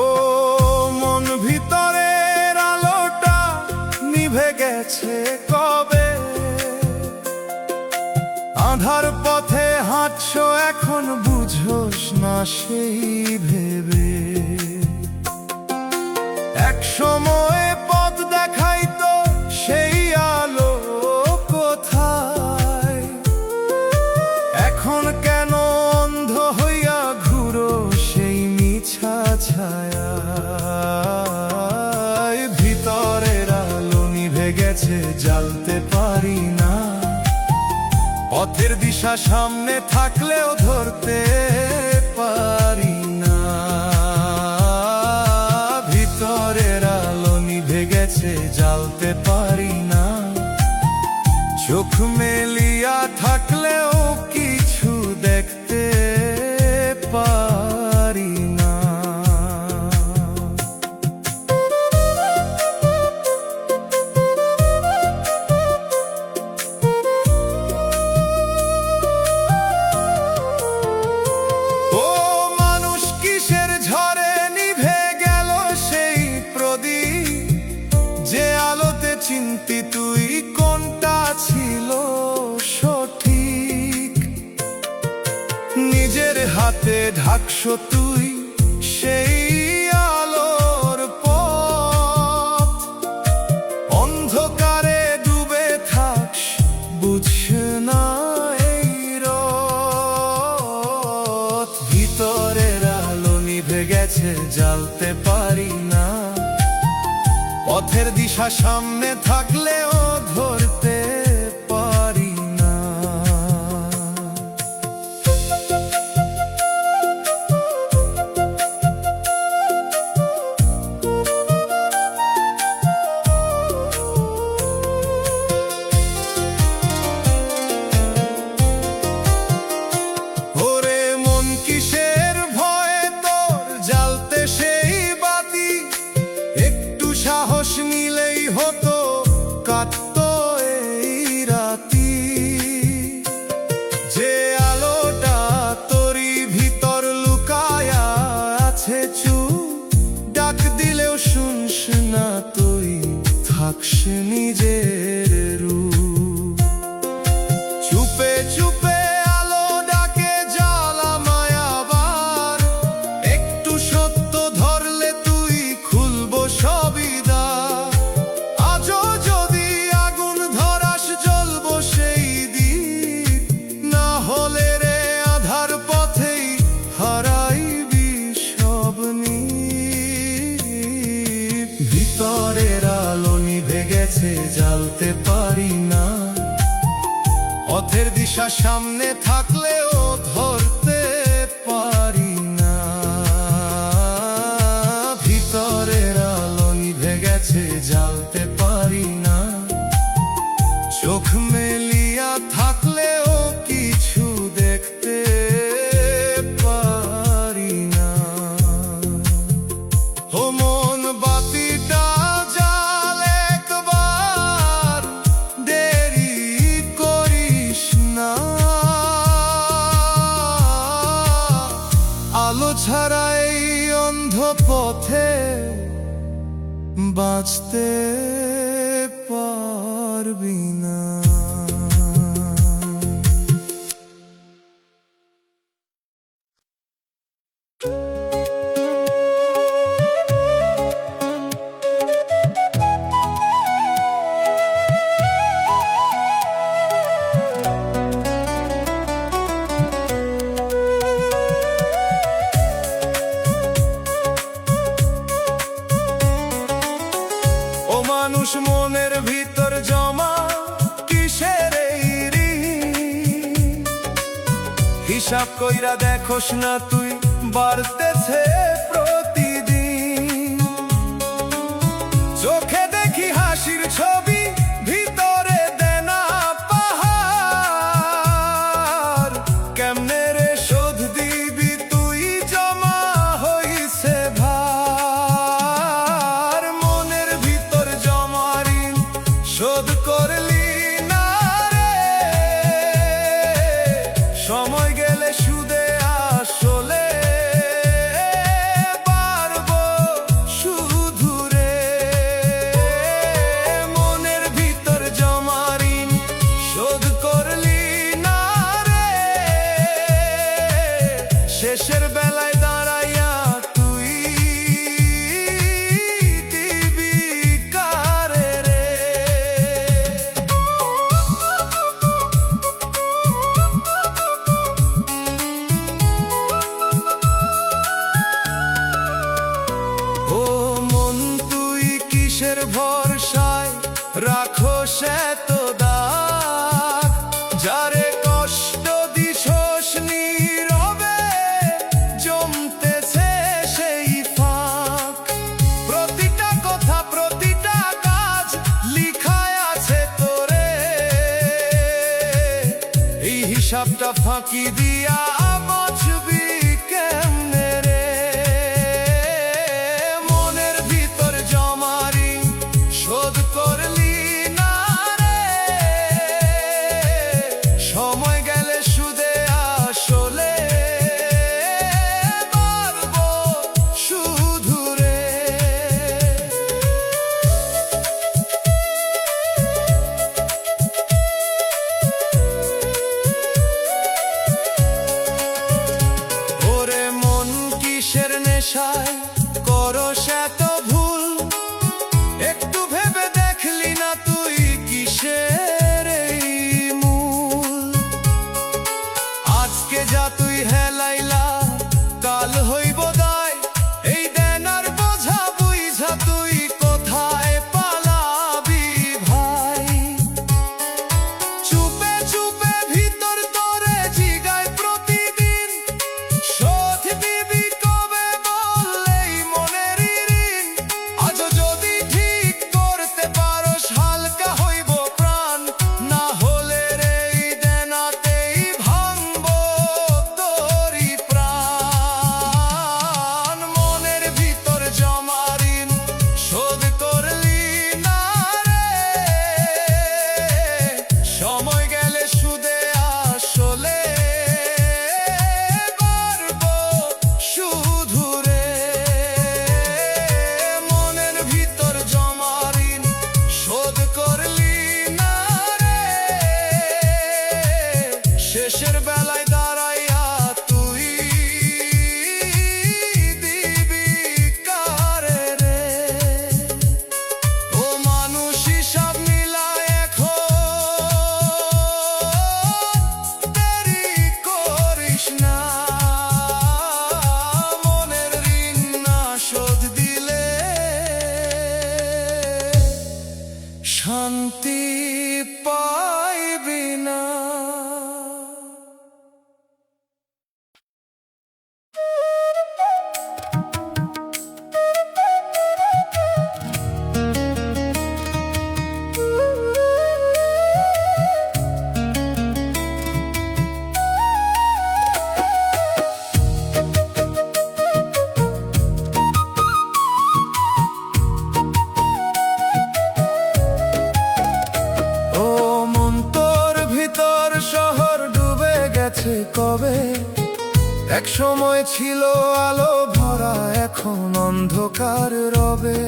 ও মন, ভিতরের আলোটা নিভে গেছে কবে? আঁধার পথে হাঁটছো এখন, বুঝোস না সেই ভেবে। এক সময় পথ দেখাইতো সেই আলো কোথায়? এখন কেন অন্ধ হইয়া ঘুরো সেই মিছা ছায়ায়? ভিতরের আলো নিভে গেছে, জ্বালতে পারি না। পথের দিশা সামনে থাকলেও ধরতে পারি না। ভিতরের আলো নিভে গেছে, জ্বালতে পারি না। চোখ মেলিয়া থাকলেও কিছু দেখতে পারি না। ও মানুষ, কিসের ঝড়ে নিভে গেল সেই প্রদীপ? যে আলোতে চিনতি তুই কোনটা ছিল সঠিক। নিজের হাতে ঢাকছো তুই সেই আলোর পথ। অন্ধকারে ডুবে থাকস, বুঝস না এই রথ। ভিতরের আলো নিভে গেছে, জ্বালতে পারি না। পথের দিশা সামনে থাকলেও ধরতে পারি না। ওরে মন, কিসের ভয়ে তোর জ্বালতে সেই বাতি? একটু সাহস নিলেই হতো, কাটতো এই রাতি। যে আলোটা তোরই ভিতর লুকায়া আছে চুপ, ডাক দিলেও শুনস না তুই, থাকস নিজের রূপ। চুপে চুপে আলো ডাকে, জ্বালা মায়াবার। একটু সত্য ধরলে তুই, খুলবো সবই দ্বার। আজও যদি আগুন ধরাস, জ্বলবো সেই দ্বীপ। না হলে রে আধার পথেই হারাইবি সব নীপ। ভিতরের আলো নিভে গেছে, জ্বালতে পারি না। পথের দিশা সামনে থাকলেও ধরতে পারি না। ভিতরের আলো নিভে গেছে, জ্বালতে পারি না। চোখ মেলিয়া থাকলেও কিছু দেখতে ছাড়া এই অন্ধ পথে বাঁচতে পারবি না। মানুষ মনের ভিতর জমা কিসের এই ঋণ? হিসাব কইরা দেখোস না তুই বাড়তেছে প্রতিদিন। চোখে দেখি হাসির ছবি, ভিতরে দেনা পাহাড়। কেমনে রে শোধ দিবি তুই জমা হইছে ভার। মনের ভিতর জমা ঋণ শোধ করলি না রে, সময় গেলে সুদে আসলে বাড়বো শুধু রে। মনের ভিতর জমা ঋণ শোধ করলি না রে, শেষের বেলায় দাঁড়াইয়া তুই দিবি কারে রে। ও মন তুই কিসের ভরসায় রাখোস এত দাগ? যারে কষ্ট দিছস নীরবে জমতেছে সেই ফাঁক। প্রতিটা কথা প্রতিটা কাজ লিখায় আছে তোরে, এই হিসাবটা ফাঁকি দিয়া বাঁচবি কেমনে রে। মনের ভিতর জমা ঋণ শোধ করলি না রে, সময় গেলে সুদে আসলে বাড়বো শুধু রে। ওরে মন কিসের নেশায় করস এত ভুল? একটু ভেবে দেখলি না তুই কিসের এই মূল? আজকে যা তুই হেলাইলা কাল হইব দায়, এই দেনার বোঝা বুঝা তুই কোথায় পালাবি ভাই? চুপে চুপে ভিতর তোরে জিগায় প্রতিদিন, শোধ দিবি কবে বললেই মনের ঋণ? এক সময় ছিল আলো ভরা, এখন অন্ধকার রবে।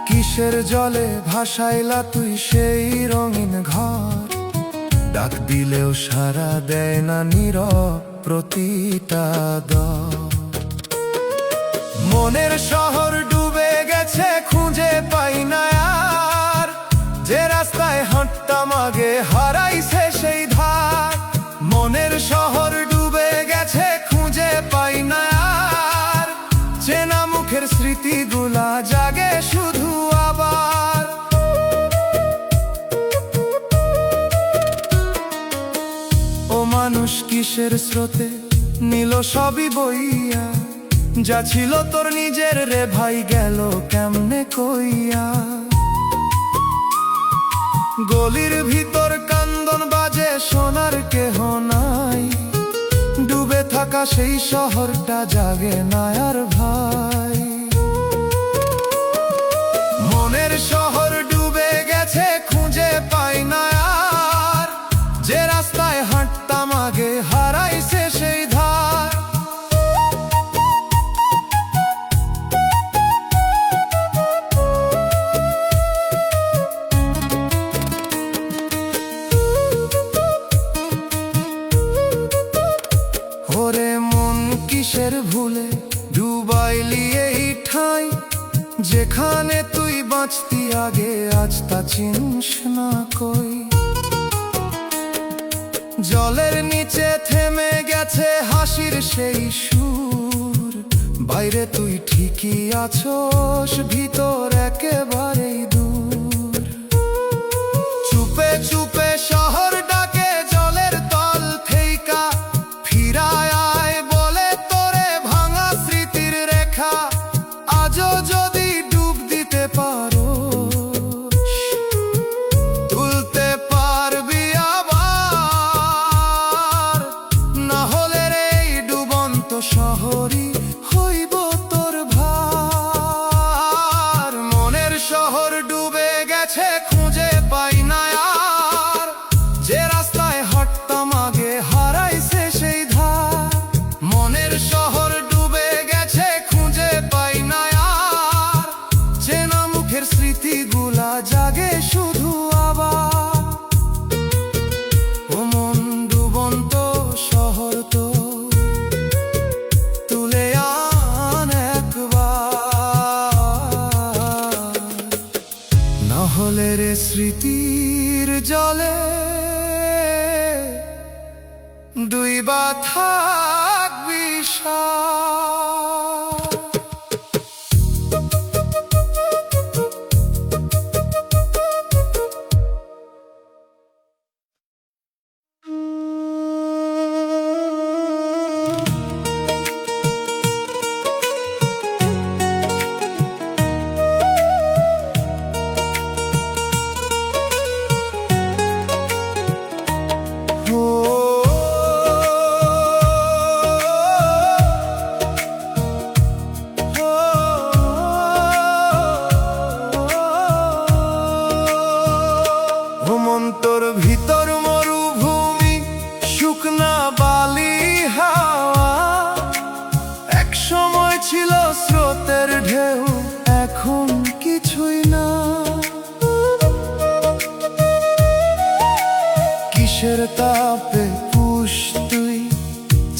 কিসের জলে ভাসাইলা তুই সেই রঙিন ঘর? ডাক দিলেও সাড়া দেয় না নীরব প্রতিটা দল। মনের শহর ডুবে গেছে, খুঁজে পাই না আর। যে রাস্তায় হাঁটতাম আগে হারাইছে সেই ধার। মনের শহর ডুবে গেছে, খুঁজে পাই না আর। চেনা মুখের স্মৃতিগুলা জাগে শুধু আবার। ও মানুষ কিসের স্রোতে নিল সবই বইয়া? যা ছিল তোর নিজের রে ভাই, গেল কেমনে কইয়া? গলির ভিতর কান্দন বাজে, সোনার কেহ নাই। ডুবে থাকা সেই শহরটা জাগে না আর ভাই। মনের শহর ডুবে গেছে, খুঁজে পাই না আর। যে রাস্তায় হাঁটতাম আগে হারাইছে সেই ধার। ওরে মন কিসের ভুলে ডুবাইলি এই ঠাই? যেখানে তুই বাঁচতি আগে, আজ তা চিনিস না কই। জলের নিচে থেমে গেছে হাসির সেই সুর। বাইরে তুই ঠিকই আছোস, ভিতর একেবারেই দূর। চুপে চুপে শহর ডাকে জলের তল থেইকা। ফিরায় আয় বলে তোরে ভাঙা স্মৃতির রেখা। আজও যদি ডুব দিতে পারো, তুলতে পারবি আবার। না হলে রে এই ডুবন্ত শহরই হইব তোর ভার। মনের শহর ডুবে গেছে, খুঁজে পাই না আর। যে রাস্তায় হাঁটতাম আগে হারাইছে সেই ধার। মনের শহর ডুবে গেছে, খুঁজে পাই না আর। চেনা মুখের স্মৃতিগুলা জাগে শুধু আবার। ও মন ডুবন্ত শহর তো তুলে আন একবার। না হলে রে স্মৃতির জলে ডুইবা থাকবি সারা। তোর ভিতর মরুভূমি, শুকনা বালি হাওয়া। এক সময় ছিল স্রোতের ঢেউ, এখন কিছুই না। কিসের তাপে পুষ তুই,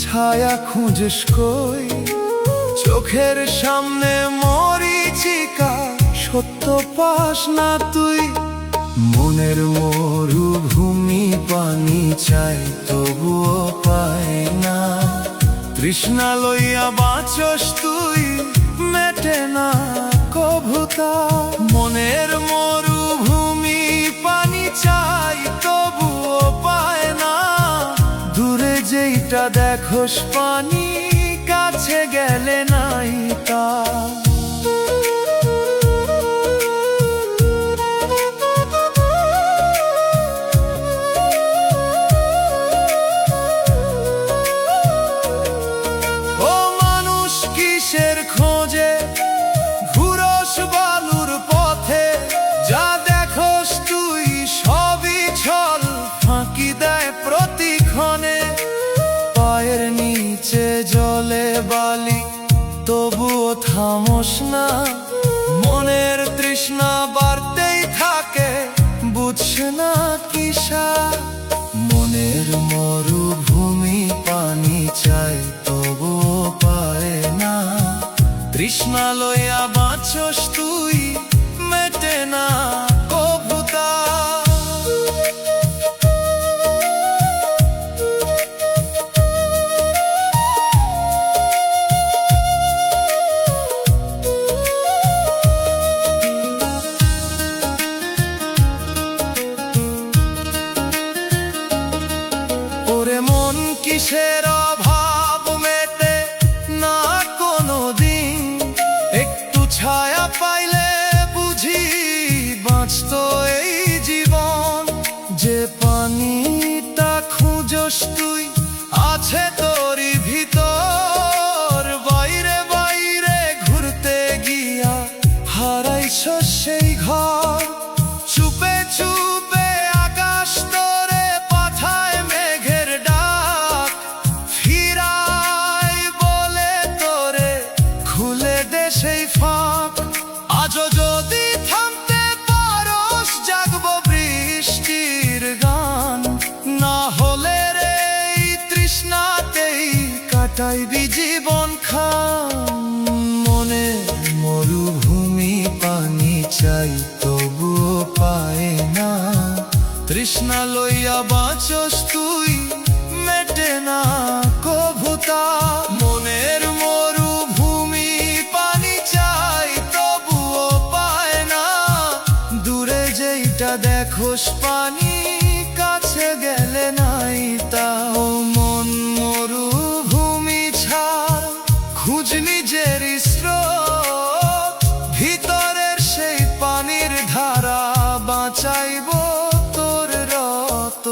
ছায়া খুঁজিস কই? চোখের সামনে মরিচিকা, সত্য পাস না তুই। মনের মরুভূমি পানি চাই, তবুও পায় না। তৃষ্ণা লইয়া বাঁচস তুই, মেটে না কভুতা। মনের মরুভূমি পানি চাই, তবুও পায় না। দূরে যেইটা দেখোস পানি, কাছে গেলে নাই তা। প্রতি থামোস না, মনের তৃষ্ণা বাড়তেই থাকে, বুঝছ না কিসা। মনের মরুভূমি পানি চায় তবুও পায় না, তৃষ্ণা লইয়া বাঁচস তুই, মেটে না কবুতা। ওরে মন কিসের অভাব মেটে না কোনো দিন, একটু ছায়া পাইলে বুঝি বাঁচত এই জীবন। যে পানিটা খুঁজস তুই আছে তোরই ভিতর, বাইরে বাইরে ঘুরতে গিয়া হারাইছ সেই ঘর। চুপে চুপে আকাশ তোরে পাঠায় মেঘের ডাক, ফিরাই বলে তোরে খুলে দে সেই ফাঁক। আজও যদি থামতে পারস জাগবো বৃষ্টির গান, না হলে রে এই তৃষ্ণাতেই কাটাইবি জীবন খান। মনে মরুভূমি পানি চাই তবুও পায় না, তৃষ্ণা লইয়া বাঁচস তুই, মেটে না কবুতা। মনের মরুভূমি পানি চাই তবুও পায় না, দূরে যেইটা দেখোস পানি, কাছে গেলে নাই তা। মন মরুভূমি ছাড়, খুঁজ নিজের স্রোত, ভিতরের সেই পানির ধারা বাঁচাইব তোর রত।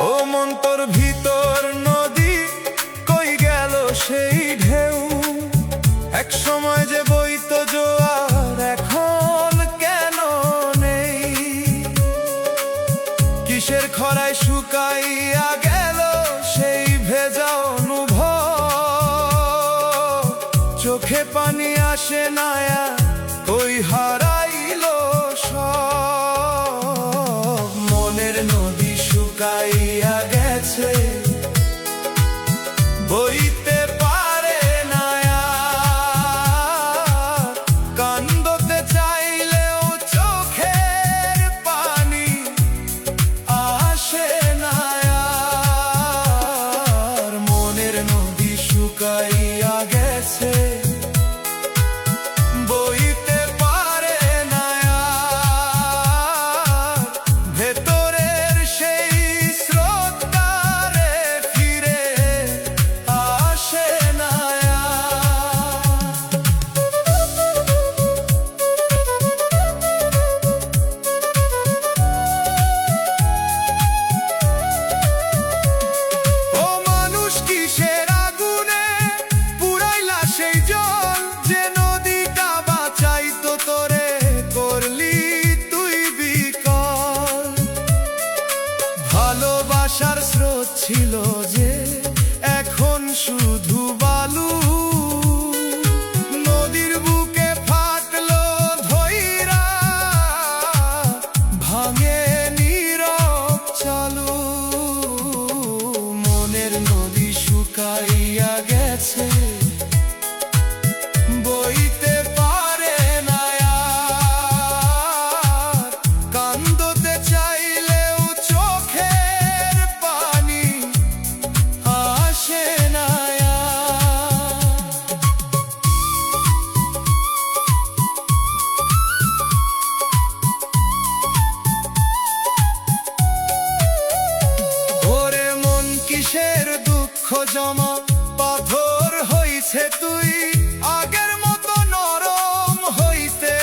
ও মন তোর ভিতর নদী, কই গেল সেই ঢেউ? এক সময় যে বইতো জোয়ার, এখন কেন নেই? কিসের খরায় শুকাইয়া গেল সেই ভেজা অনুভব? চোখে পানি আসে না আর, কই হারাইলো সব? মনের নদী শুকাইয়া গেছে, বইতে পারে না আর। কান্দতে চাইলেও চোখের পানি আসে না আর। মনের নদী শুকাইয়া গেছে, বইতে পারে না আর। ভেতরের সেই স্রোতটারে ফিরে আসে না আর। ও মানুষ কিসের আগুনে পুরাইলা সেই জল, যে নদীটা বাঁচাইতো তোরে করলি তুই বিকল। ভালোবাসার স্রোত ছিল যে, এখন শুধু বালু। নদীর বুকে ফাটলো ধইরা, ভাঙে নীরব চালু। মনের নদী শুকাইয়া গেছে, বইতে পারে না আর। কান্দতে চাইলেও চোখের পানি আসে না আর। ওরে মন কিসের দুঃখ জমা, পাথর হইছে তুই, আগের মতো নরম হইতে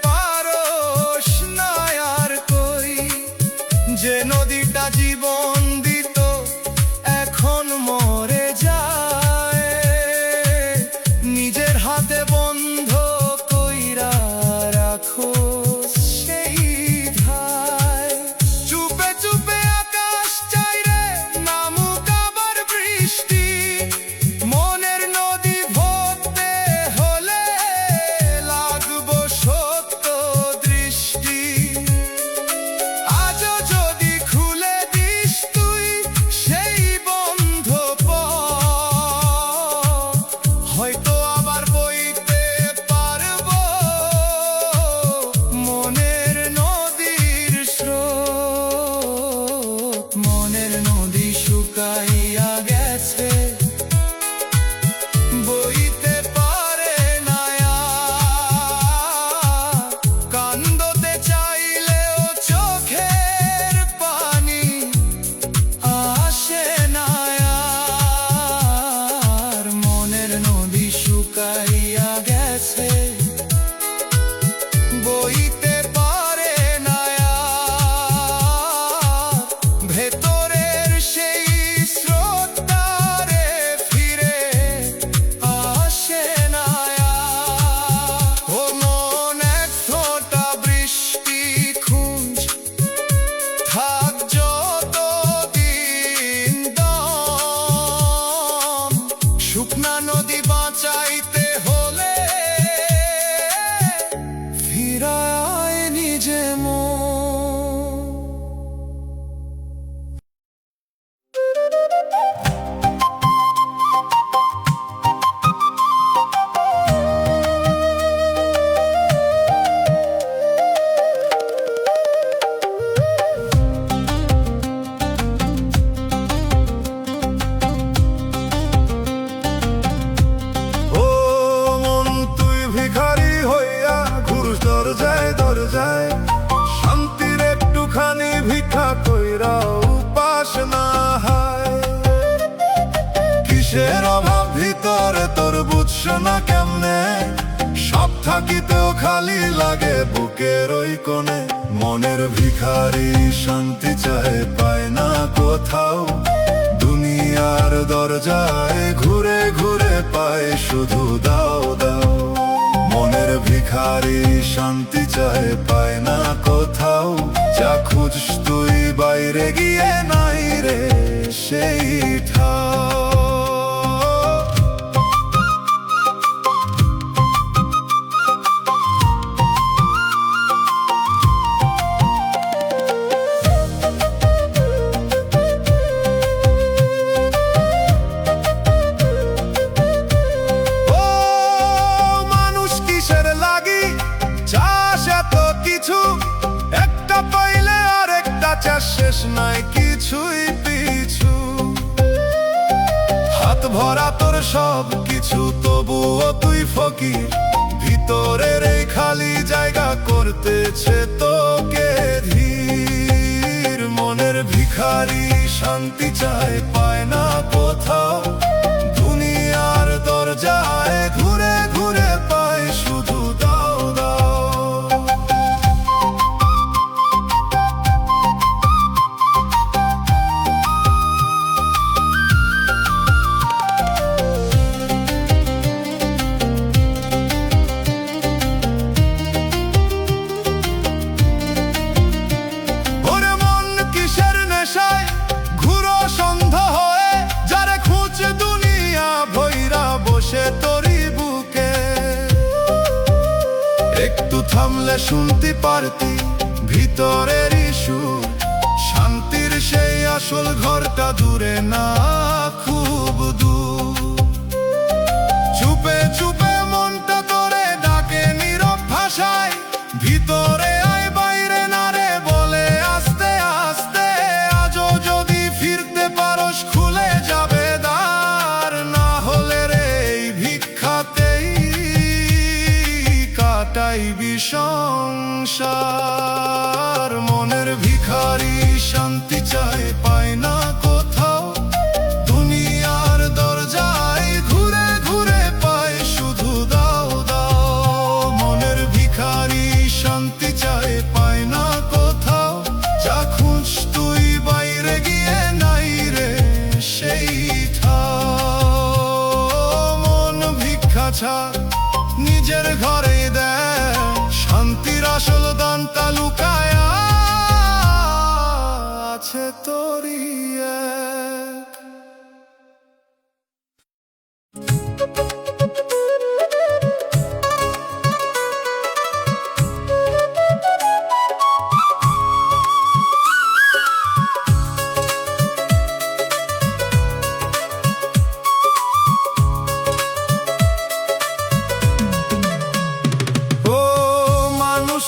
পারস না আর কই। যে নদীটা জীবন দিত যায়, শান্তির একটুখানি ভিক্ষা কইরা উপাস না হয়। কিসের অভাব ভিতরে তোর বুঝছ না কেমনে, সব থাকিতেও খালি লাগে বুকের ওই কোণে। মনের ভিখারি শান্তি চায় পায় না কোথাও, দুনিয়ার দরজায় ঘুরে ঘুরে পায় শুধু দাও দাও। মনের ভিখারি শান্তি চায় পায় না কোথাও, যা খুঁজস তুই বাইরে গিয়ে নাই রে সেই ঠাও। একটা পাইলে আর একটা চাষ, শেষ নাই কিছুই পিছু। হাত ভরা তোর সব কিছু তবুও তুই ফকির, ভিতরের এই খালি জায়গা করতেছে তোকে ধীর। মনের ভিখারি শান্তি চায় পায় না কোথাও, দুনিয়ার দরজায় ঘুরে ঘুরে পায় শুধু দাও দাও। একটু থামলে শুনতে পারতি ভিতরের সুর, শান্তির সেই আসল ঘরটা দূরে না খুব দূর। চুপে চুপে মনটা তোরে ডাকে নীরব ভাষায়, ভিতরে আয় বাইরে না রে বলে আস্তে আস্তে। আজও যদি ফিরতে পারস খুলে যাবে দ্বার, না হলে রে এই ভিক্ষাতেই কাটাইবি সংসার। মনের ভিখারি শান্তি চায় পায় না কোথাও, দুনিয়ার দরজায় ঘুরে ঘুরে পায় শুধু দাও দাও। মনের ভিখারি শান্তি চায় পায় না কোথাও, যা খুঁজ তুই বাইরে গিয়ে নাই রে সেই ঠাও। মন ভিক্ষা ছাড় নিজের ঘরে দেয়, শান্তির আসল দানটা লুকায় আছে তোরই এক।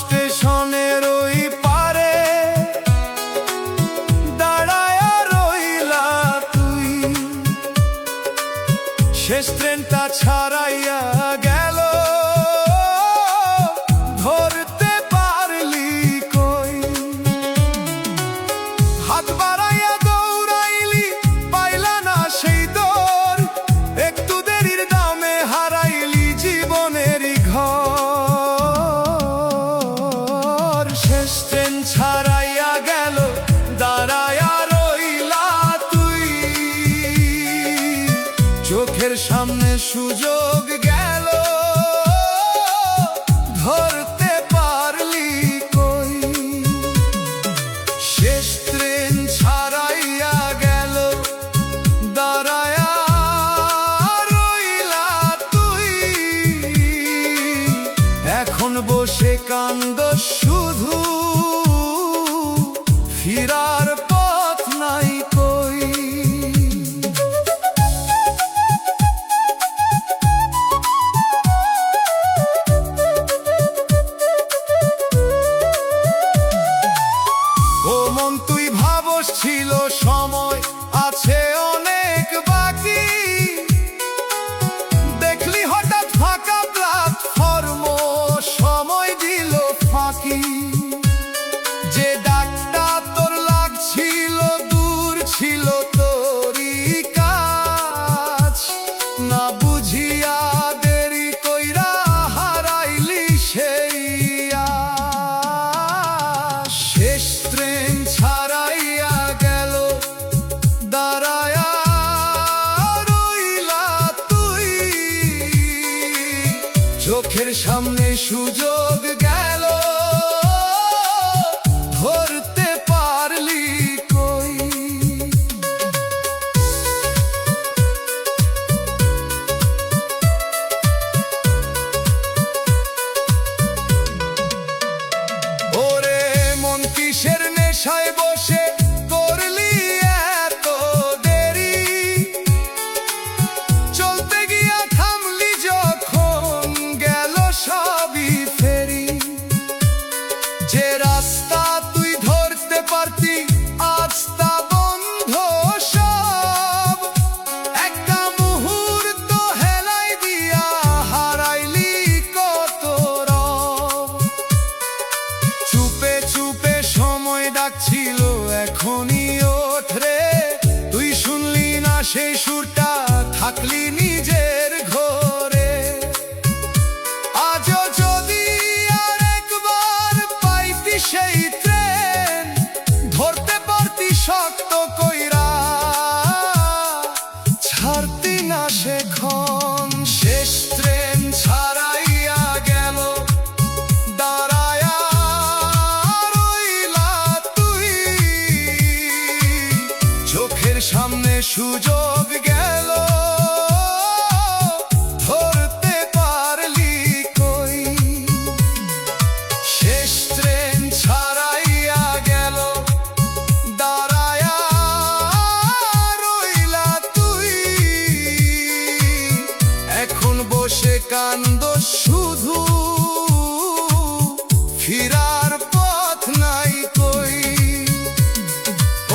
স্টেশনের ওই পারে দাঁড়ায় রইলা তুই, শেষ ট্রেনটা ছাড়াইয়া গেল, ধরতে পারলি কই? হাত বাড়াইয়া দৌড়াইলি পাইলা না সেই দৌড়, একটু দেরির দামে হারাইলি জীবনেরই ঘর। শেষ ট্রেন ছাড়াইয়া গেল দাঁড়াইয়া রইলা তুই, চোখের সামনে সুযোগ গেল, ধরতে পারলি কই? শেষ ট্রেন ছাড়াইয়া গেল দাঁড়াইয়া রইলা তুই, এখন বসে কান্দ শুধু, ফিরার পথ নাই কই? ও মন তুই ভাবস ছিল সময় আছে অনেক বাকি, দেখলি হঠাৎ ফাঁকা প্ল্যাটফর্ম, সময় দিল ফাঁকি। যে ডাকটা তোর লাগছিল দূর ছিল তোরই কাজ, না বুঝিয়া দেরি কইরা হারাইলি সেই আশ। শেষ ট্রেন ছাড়াইয়া গেল, দাঁড়ায়া রইলা তুই, চোখের সামনে সুযোগ গেল, ধরতে পারলি কই। ওরে মন কিসের নেশায় বসে করলি এত দেরি, চলতে গিয়া থামলি যখন গেল সবই ফেরি। যে রাস্তা তুই ধরতে পারতি আজ তা বন্ধ সব, একটা মুহূর্ত হেলাই দিয়া হারাইলি কত রব। চুপে চুপে সময় ডাকছিল এখনই ওঠ রে, তুই শুনলি না সেই সুরটা, থাকলি নিজের ঘরে। আজও যদি আর একবার পাইতি সেই ট্রেন, ধরতে পারতি শক্ত কইরা, ছাড়তি না সেখন। শেষ ট্রেন ছাড়াইয়া গেল, দাঁড়ায়া রইলা তুই, চোখের সামনে সুযোগ গেল, ধরতে পারলি কই। শেষ ট্রেন ছাড়াইয়া গেল, দাঁড়ায়া রইলা তুই, এখন বসে কান্দো শুধু, ফিরার পথ নাই কই।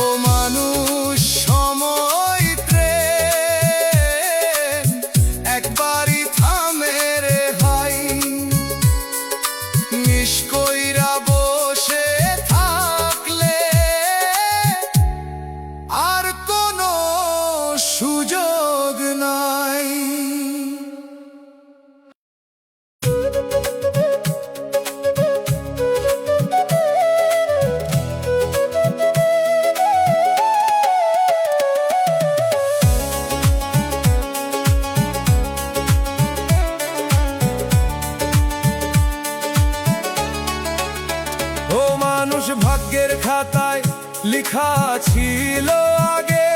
ও মানুষ সময় ট্রেন একবারই থামে রে ভাই, মিস কইরা বসে থাকলে আর কোনো সুযোগ নাই। ও মানুষ ভাগ্যের খাতায় লিখা ছিল আগে,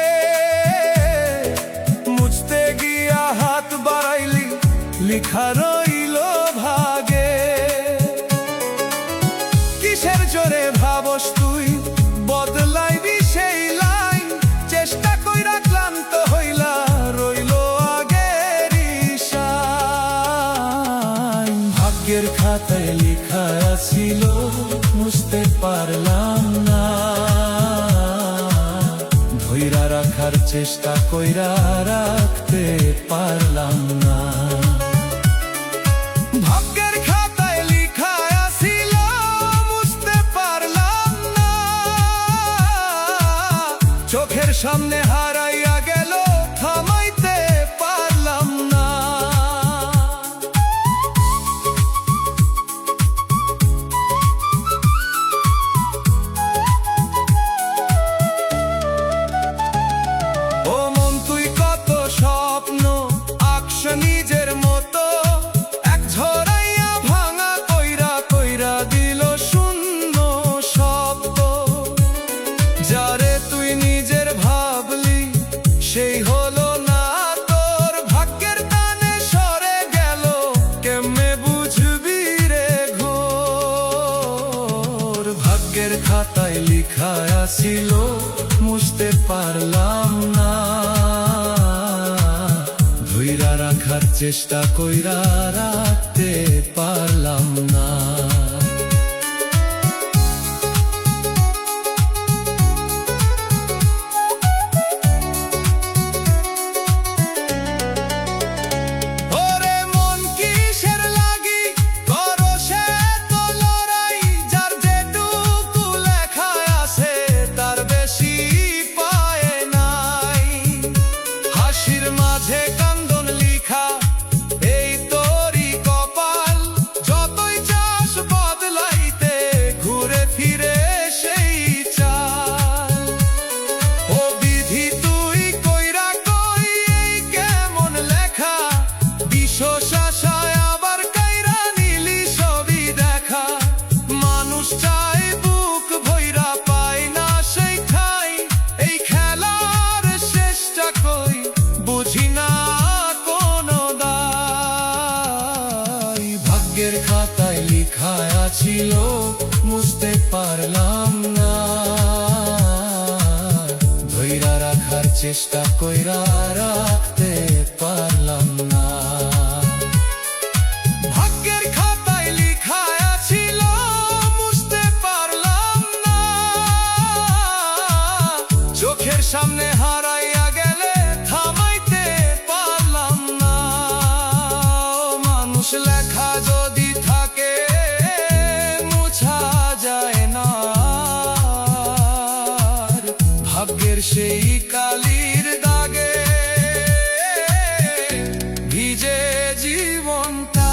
মুছতে গিয়া হাত বাড়াইলি, লিখা রইল ভাগে। কিসের জোরে ভাবস তুই বদলাইবি সেই লাইন, চেষ্টা কইরা ক্লান্ত হইলা রইল আগের ইশান। ভাগ্যের খাতায় লিখা ছিল মুছতে পারলাম না, ধইরা রাখার চেষ্টা কইরা রাখতে পারলাম না। ভাগ্যের খাতায় লিখা ছিল মুছতে পারলাম না, চোখের সামনে হারাইয়া গেল, থামাইতে পারলাম না। ও মন তুই কত স্বপ্ন আঁকশ নিজের মতো, এক ঝরাইয়া ভাঙা কইরা কইরা দিল শূন্য শব্দ। যারে তুই নিজের ভাবলি সেই হলো না তোর, ভাগ্যের টানে সরে গেল, কেমনে বুঝবি রে ঘোর। ভাগ্যের খাতায় লিখা ছিল মুছতে পারলাম না, ধইরা রাখার চেষ্টা কইরা রাখতে পারলাম না। মানুষ চাই বুক ভৈরা পায় না সেই ঠাই, এই খেলার শেষটা কই বুঝি না কোনো দায়। ভাগ্যের খাতায় লিখা আছিল মুছতে পারলাম না, ধৈরা রাখার চেষ্টা কইরা রাখতে পারলাম না। ভাগ্যের খাতায় লিখা আছিল মুছতে পারলাম না, চোখের সামনে হারাইয়া গেলে থামাইতে পারলাম না। মানুষ লেখা যদি থাকে মুছা যায় না, ভাগ্যের সেই কালির দাগে ভিজে জীবনটা।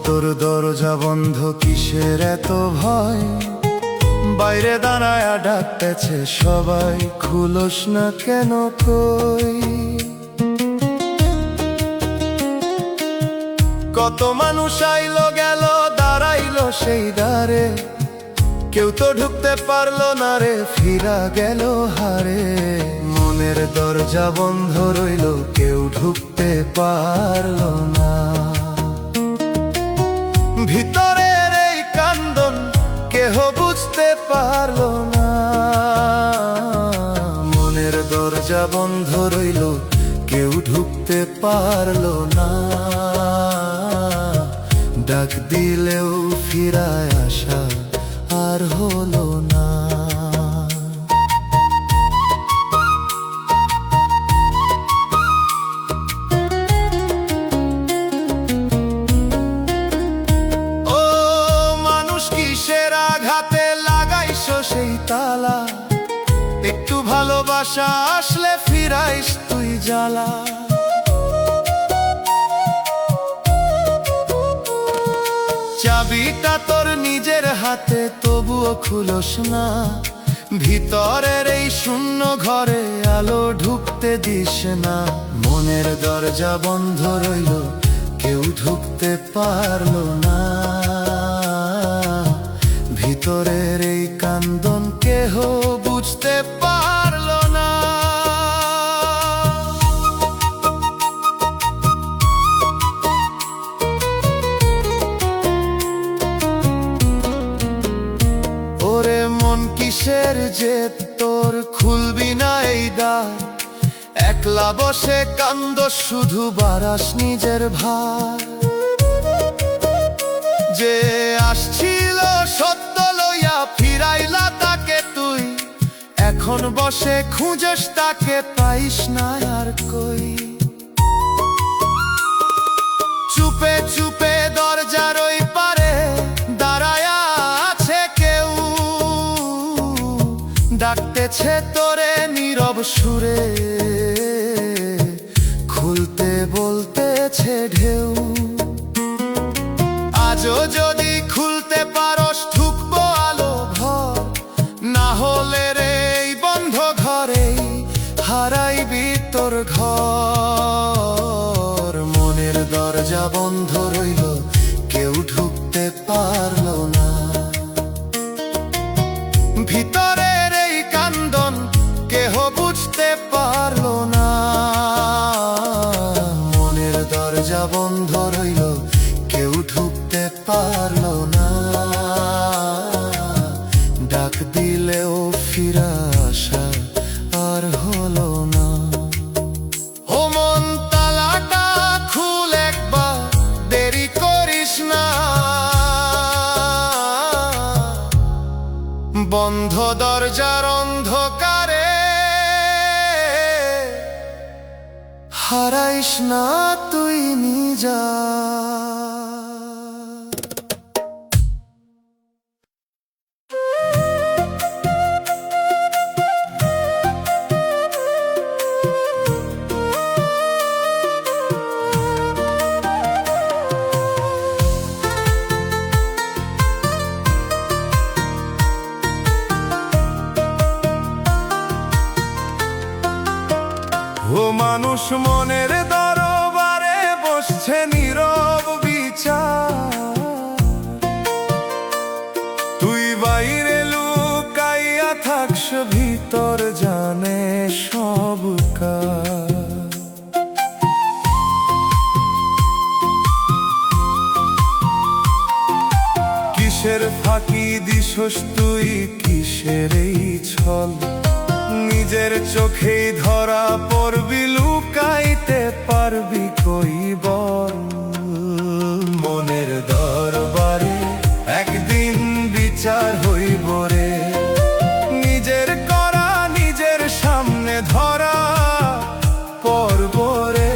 তোর দরজা বন্ধ কিসের এত ভয়, বাইরে দাঁড়ায় ডাকতেছে সবাই, খুলোস না কেন কই। কত মানুষ আইলো গেল দাঁড়াইলো সেই দ্বারে, কেউ তো ঢুকতে পারলো না রে, ফিরা গেল হারে। মনের দরজা বন্ধ রইল, কেউ ঢুকতে পারলো না। ভিতরের এই কান্দন কেহ বুঝতে পারলো না, মনের দরজা বন্ধ রইল, কেউ ঢুকতে পারলো না। ডাক দিলেও ফিরায় আসা আর হলো না। সেই তালা, একটু ভালোবাসা আসলে ফিরাইস তুই জ্বালা। চাবিটা তোর নিজের হাতে তবুও খুলোস না, ভিতরের এই শূন্য ঘরে আলো ঢুকতে দিস না। মনের দরজা বন্ধ রইল, কেউ ঢুকতে পারলো না। ভিতরের এই কান্দন কেহ বুঝতে পারলো না। ওরে মন কিসের জেদ তোর, খুলবি না এই দ্বার, একলা বসে কান্দ শুধু বাড়াস নিজের ভার। যে আসছিল সত্য লইয়া ফিরাইলা তাকে তুই, এখন বসে খুঁজস তাকে পাইস না আর কই। চুপে চুপে দরজার ওই পারে দাঁড়ায়া আছে কেউ, ডাকতেছে তোরে নীরব সুরে, খুলতে বলতেছে ঢেউ। আজও যদি খুলতে পারস ঢুকবো আলো ঘর, না হলে রে এই বন্ধ ঘরেই হারাইবি তোর ঘর। মনের দরজা বন্ধ রইল, কেউ ঢুকতে পারলো না। ভিতরের এই কান্দন কেহ বুঝতে পারলো না, মনের দরজা বন্ধ রইল, কেউ ঢুকতে পারলো না। ডাক দিলেও ফিরা আসা আর হলো না। ও মন তালাটা খুল একবার, দেরি করিস না। বন্ধ দরজার অন্ধকারে হারাইস না তুই নিজা। ও মানুষ মনের দরবারে বসছে নীরব বিচার, তুই বাইরে লুকাইয়া থাকস, ভিতর জানে সব কাজ। কিসের ফাঁকি দিছস তুই, কিসের এই ছল, নিজের চোখেই ধরা পড়বি, লুকাইতে পারবি কই বল। মনের দরবারে একদিন বিচার হইব রে, নিজের করা নিজের সামনে ধরা পড়ব রে।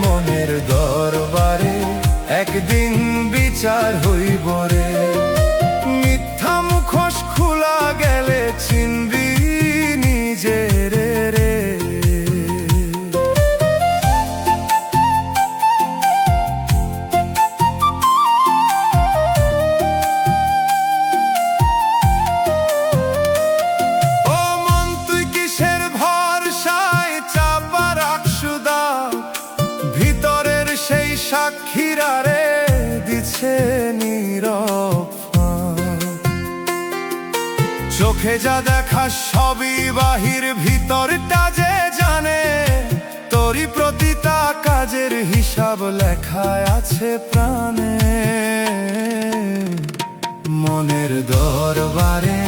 মনের দরবারে একদিন বিচার হইব রে, মিথ্যা মুখোশ খোলা গেলে চিনবি নিজের রে। ও মন তুই কিসের ভরসায় চাপা রাখছু দাও, ভিতরের সেই সাক্ষীরা রে দিছে নীরব ফাঁক। চোখে যা দেখা সবই বাহির, ভিতরটা যে জানে, তোরই প্রতিটা কাজের হিসাব লেখায় আছে প্রাণে। মনের দরবারে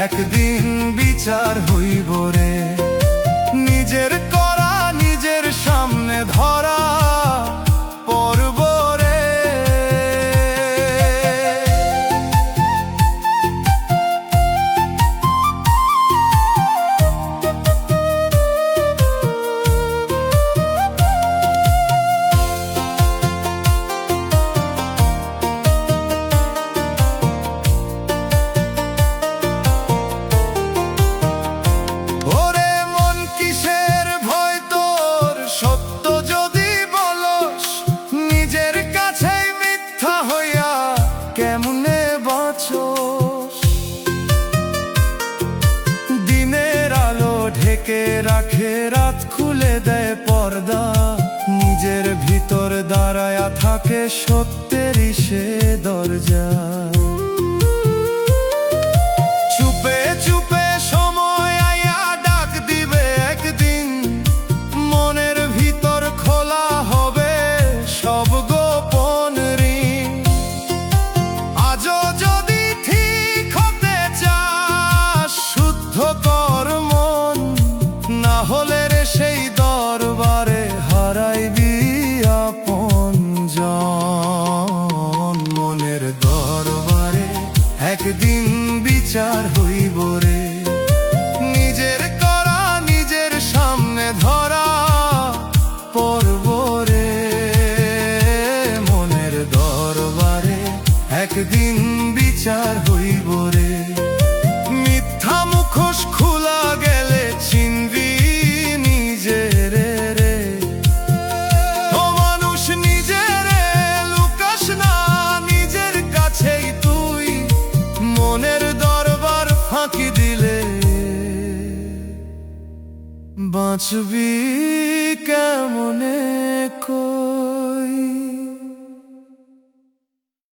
একদিন বিচার হইব রে, নিজের করা নিজের সামনে ধরা পড়ব রে। ওরে মন কিসের ভয় তোর, সত্য যদি বলস, নিজের কাছেই মিথ্যা হইয়া কেমনে বাঁচস। দিনের আলো ঢেকে রাখে, রাত খুলে দেয় পর্দা, নিজের ভিতর দাঁড়ায়া থাকে সত্যেরই সে দরজা। চুপে চুপে সময় আয়া ডাক দিবে একদিন, মনের ভিতর খোলা হবে সব গোপন ঋণ। আজও যদি ঠিক হতে চাস, শুদ্ধ কর মন, না হলে রে সেই দরবারে হারাইবি আপনজন। মনের দরবারে একদিন বিচার হইব রে, নিজের করা নিজের সামনে ধরা পড়ব রে। মনের দরবারে একদিন বিচার হইব রে, মিথ্যা মুখোশ খোলা গেলে চিনবি নিজের রে। ও মানুষ নিজের লুকাস না, নিজের কাছেই তুই মনের দরবার ফাঁকি দিলে বাঁচবি কেমনে।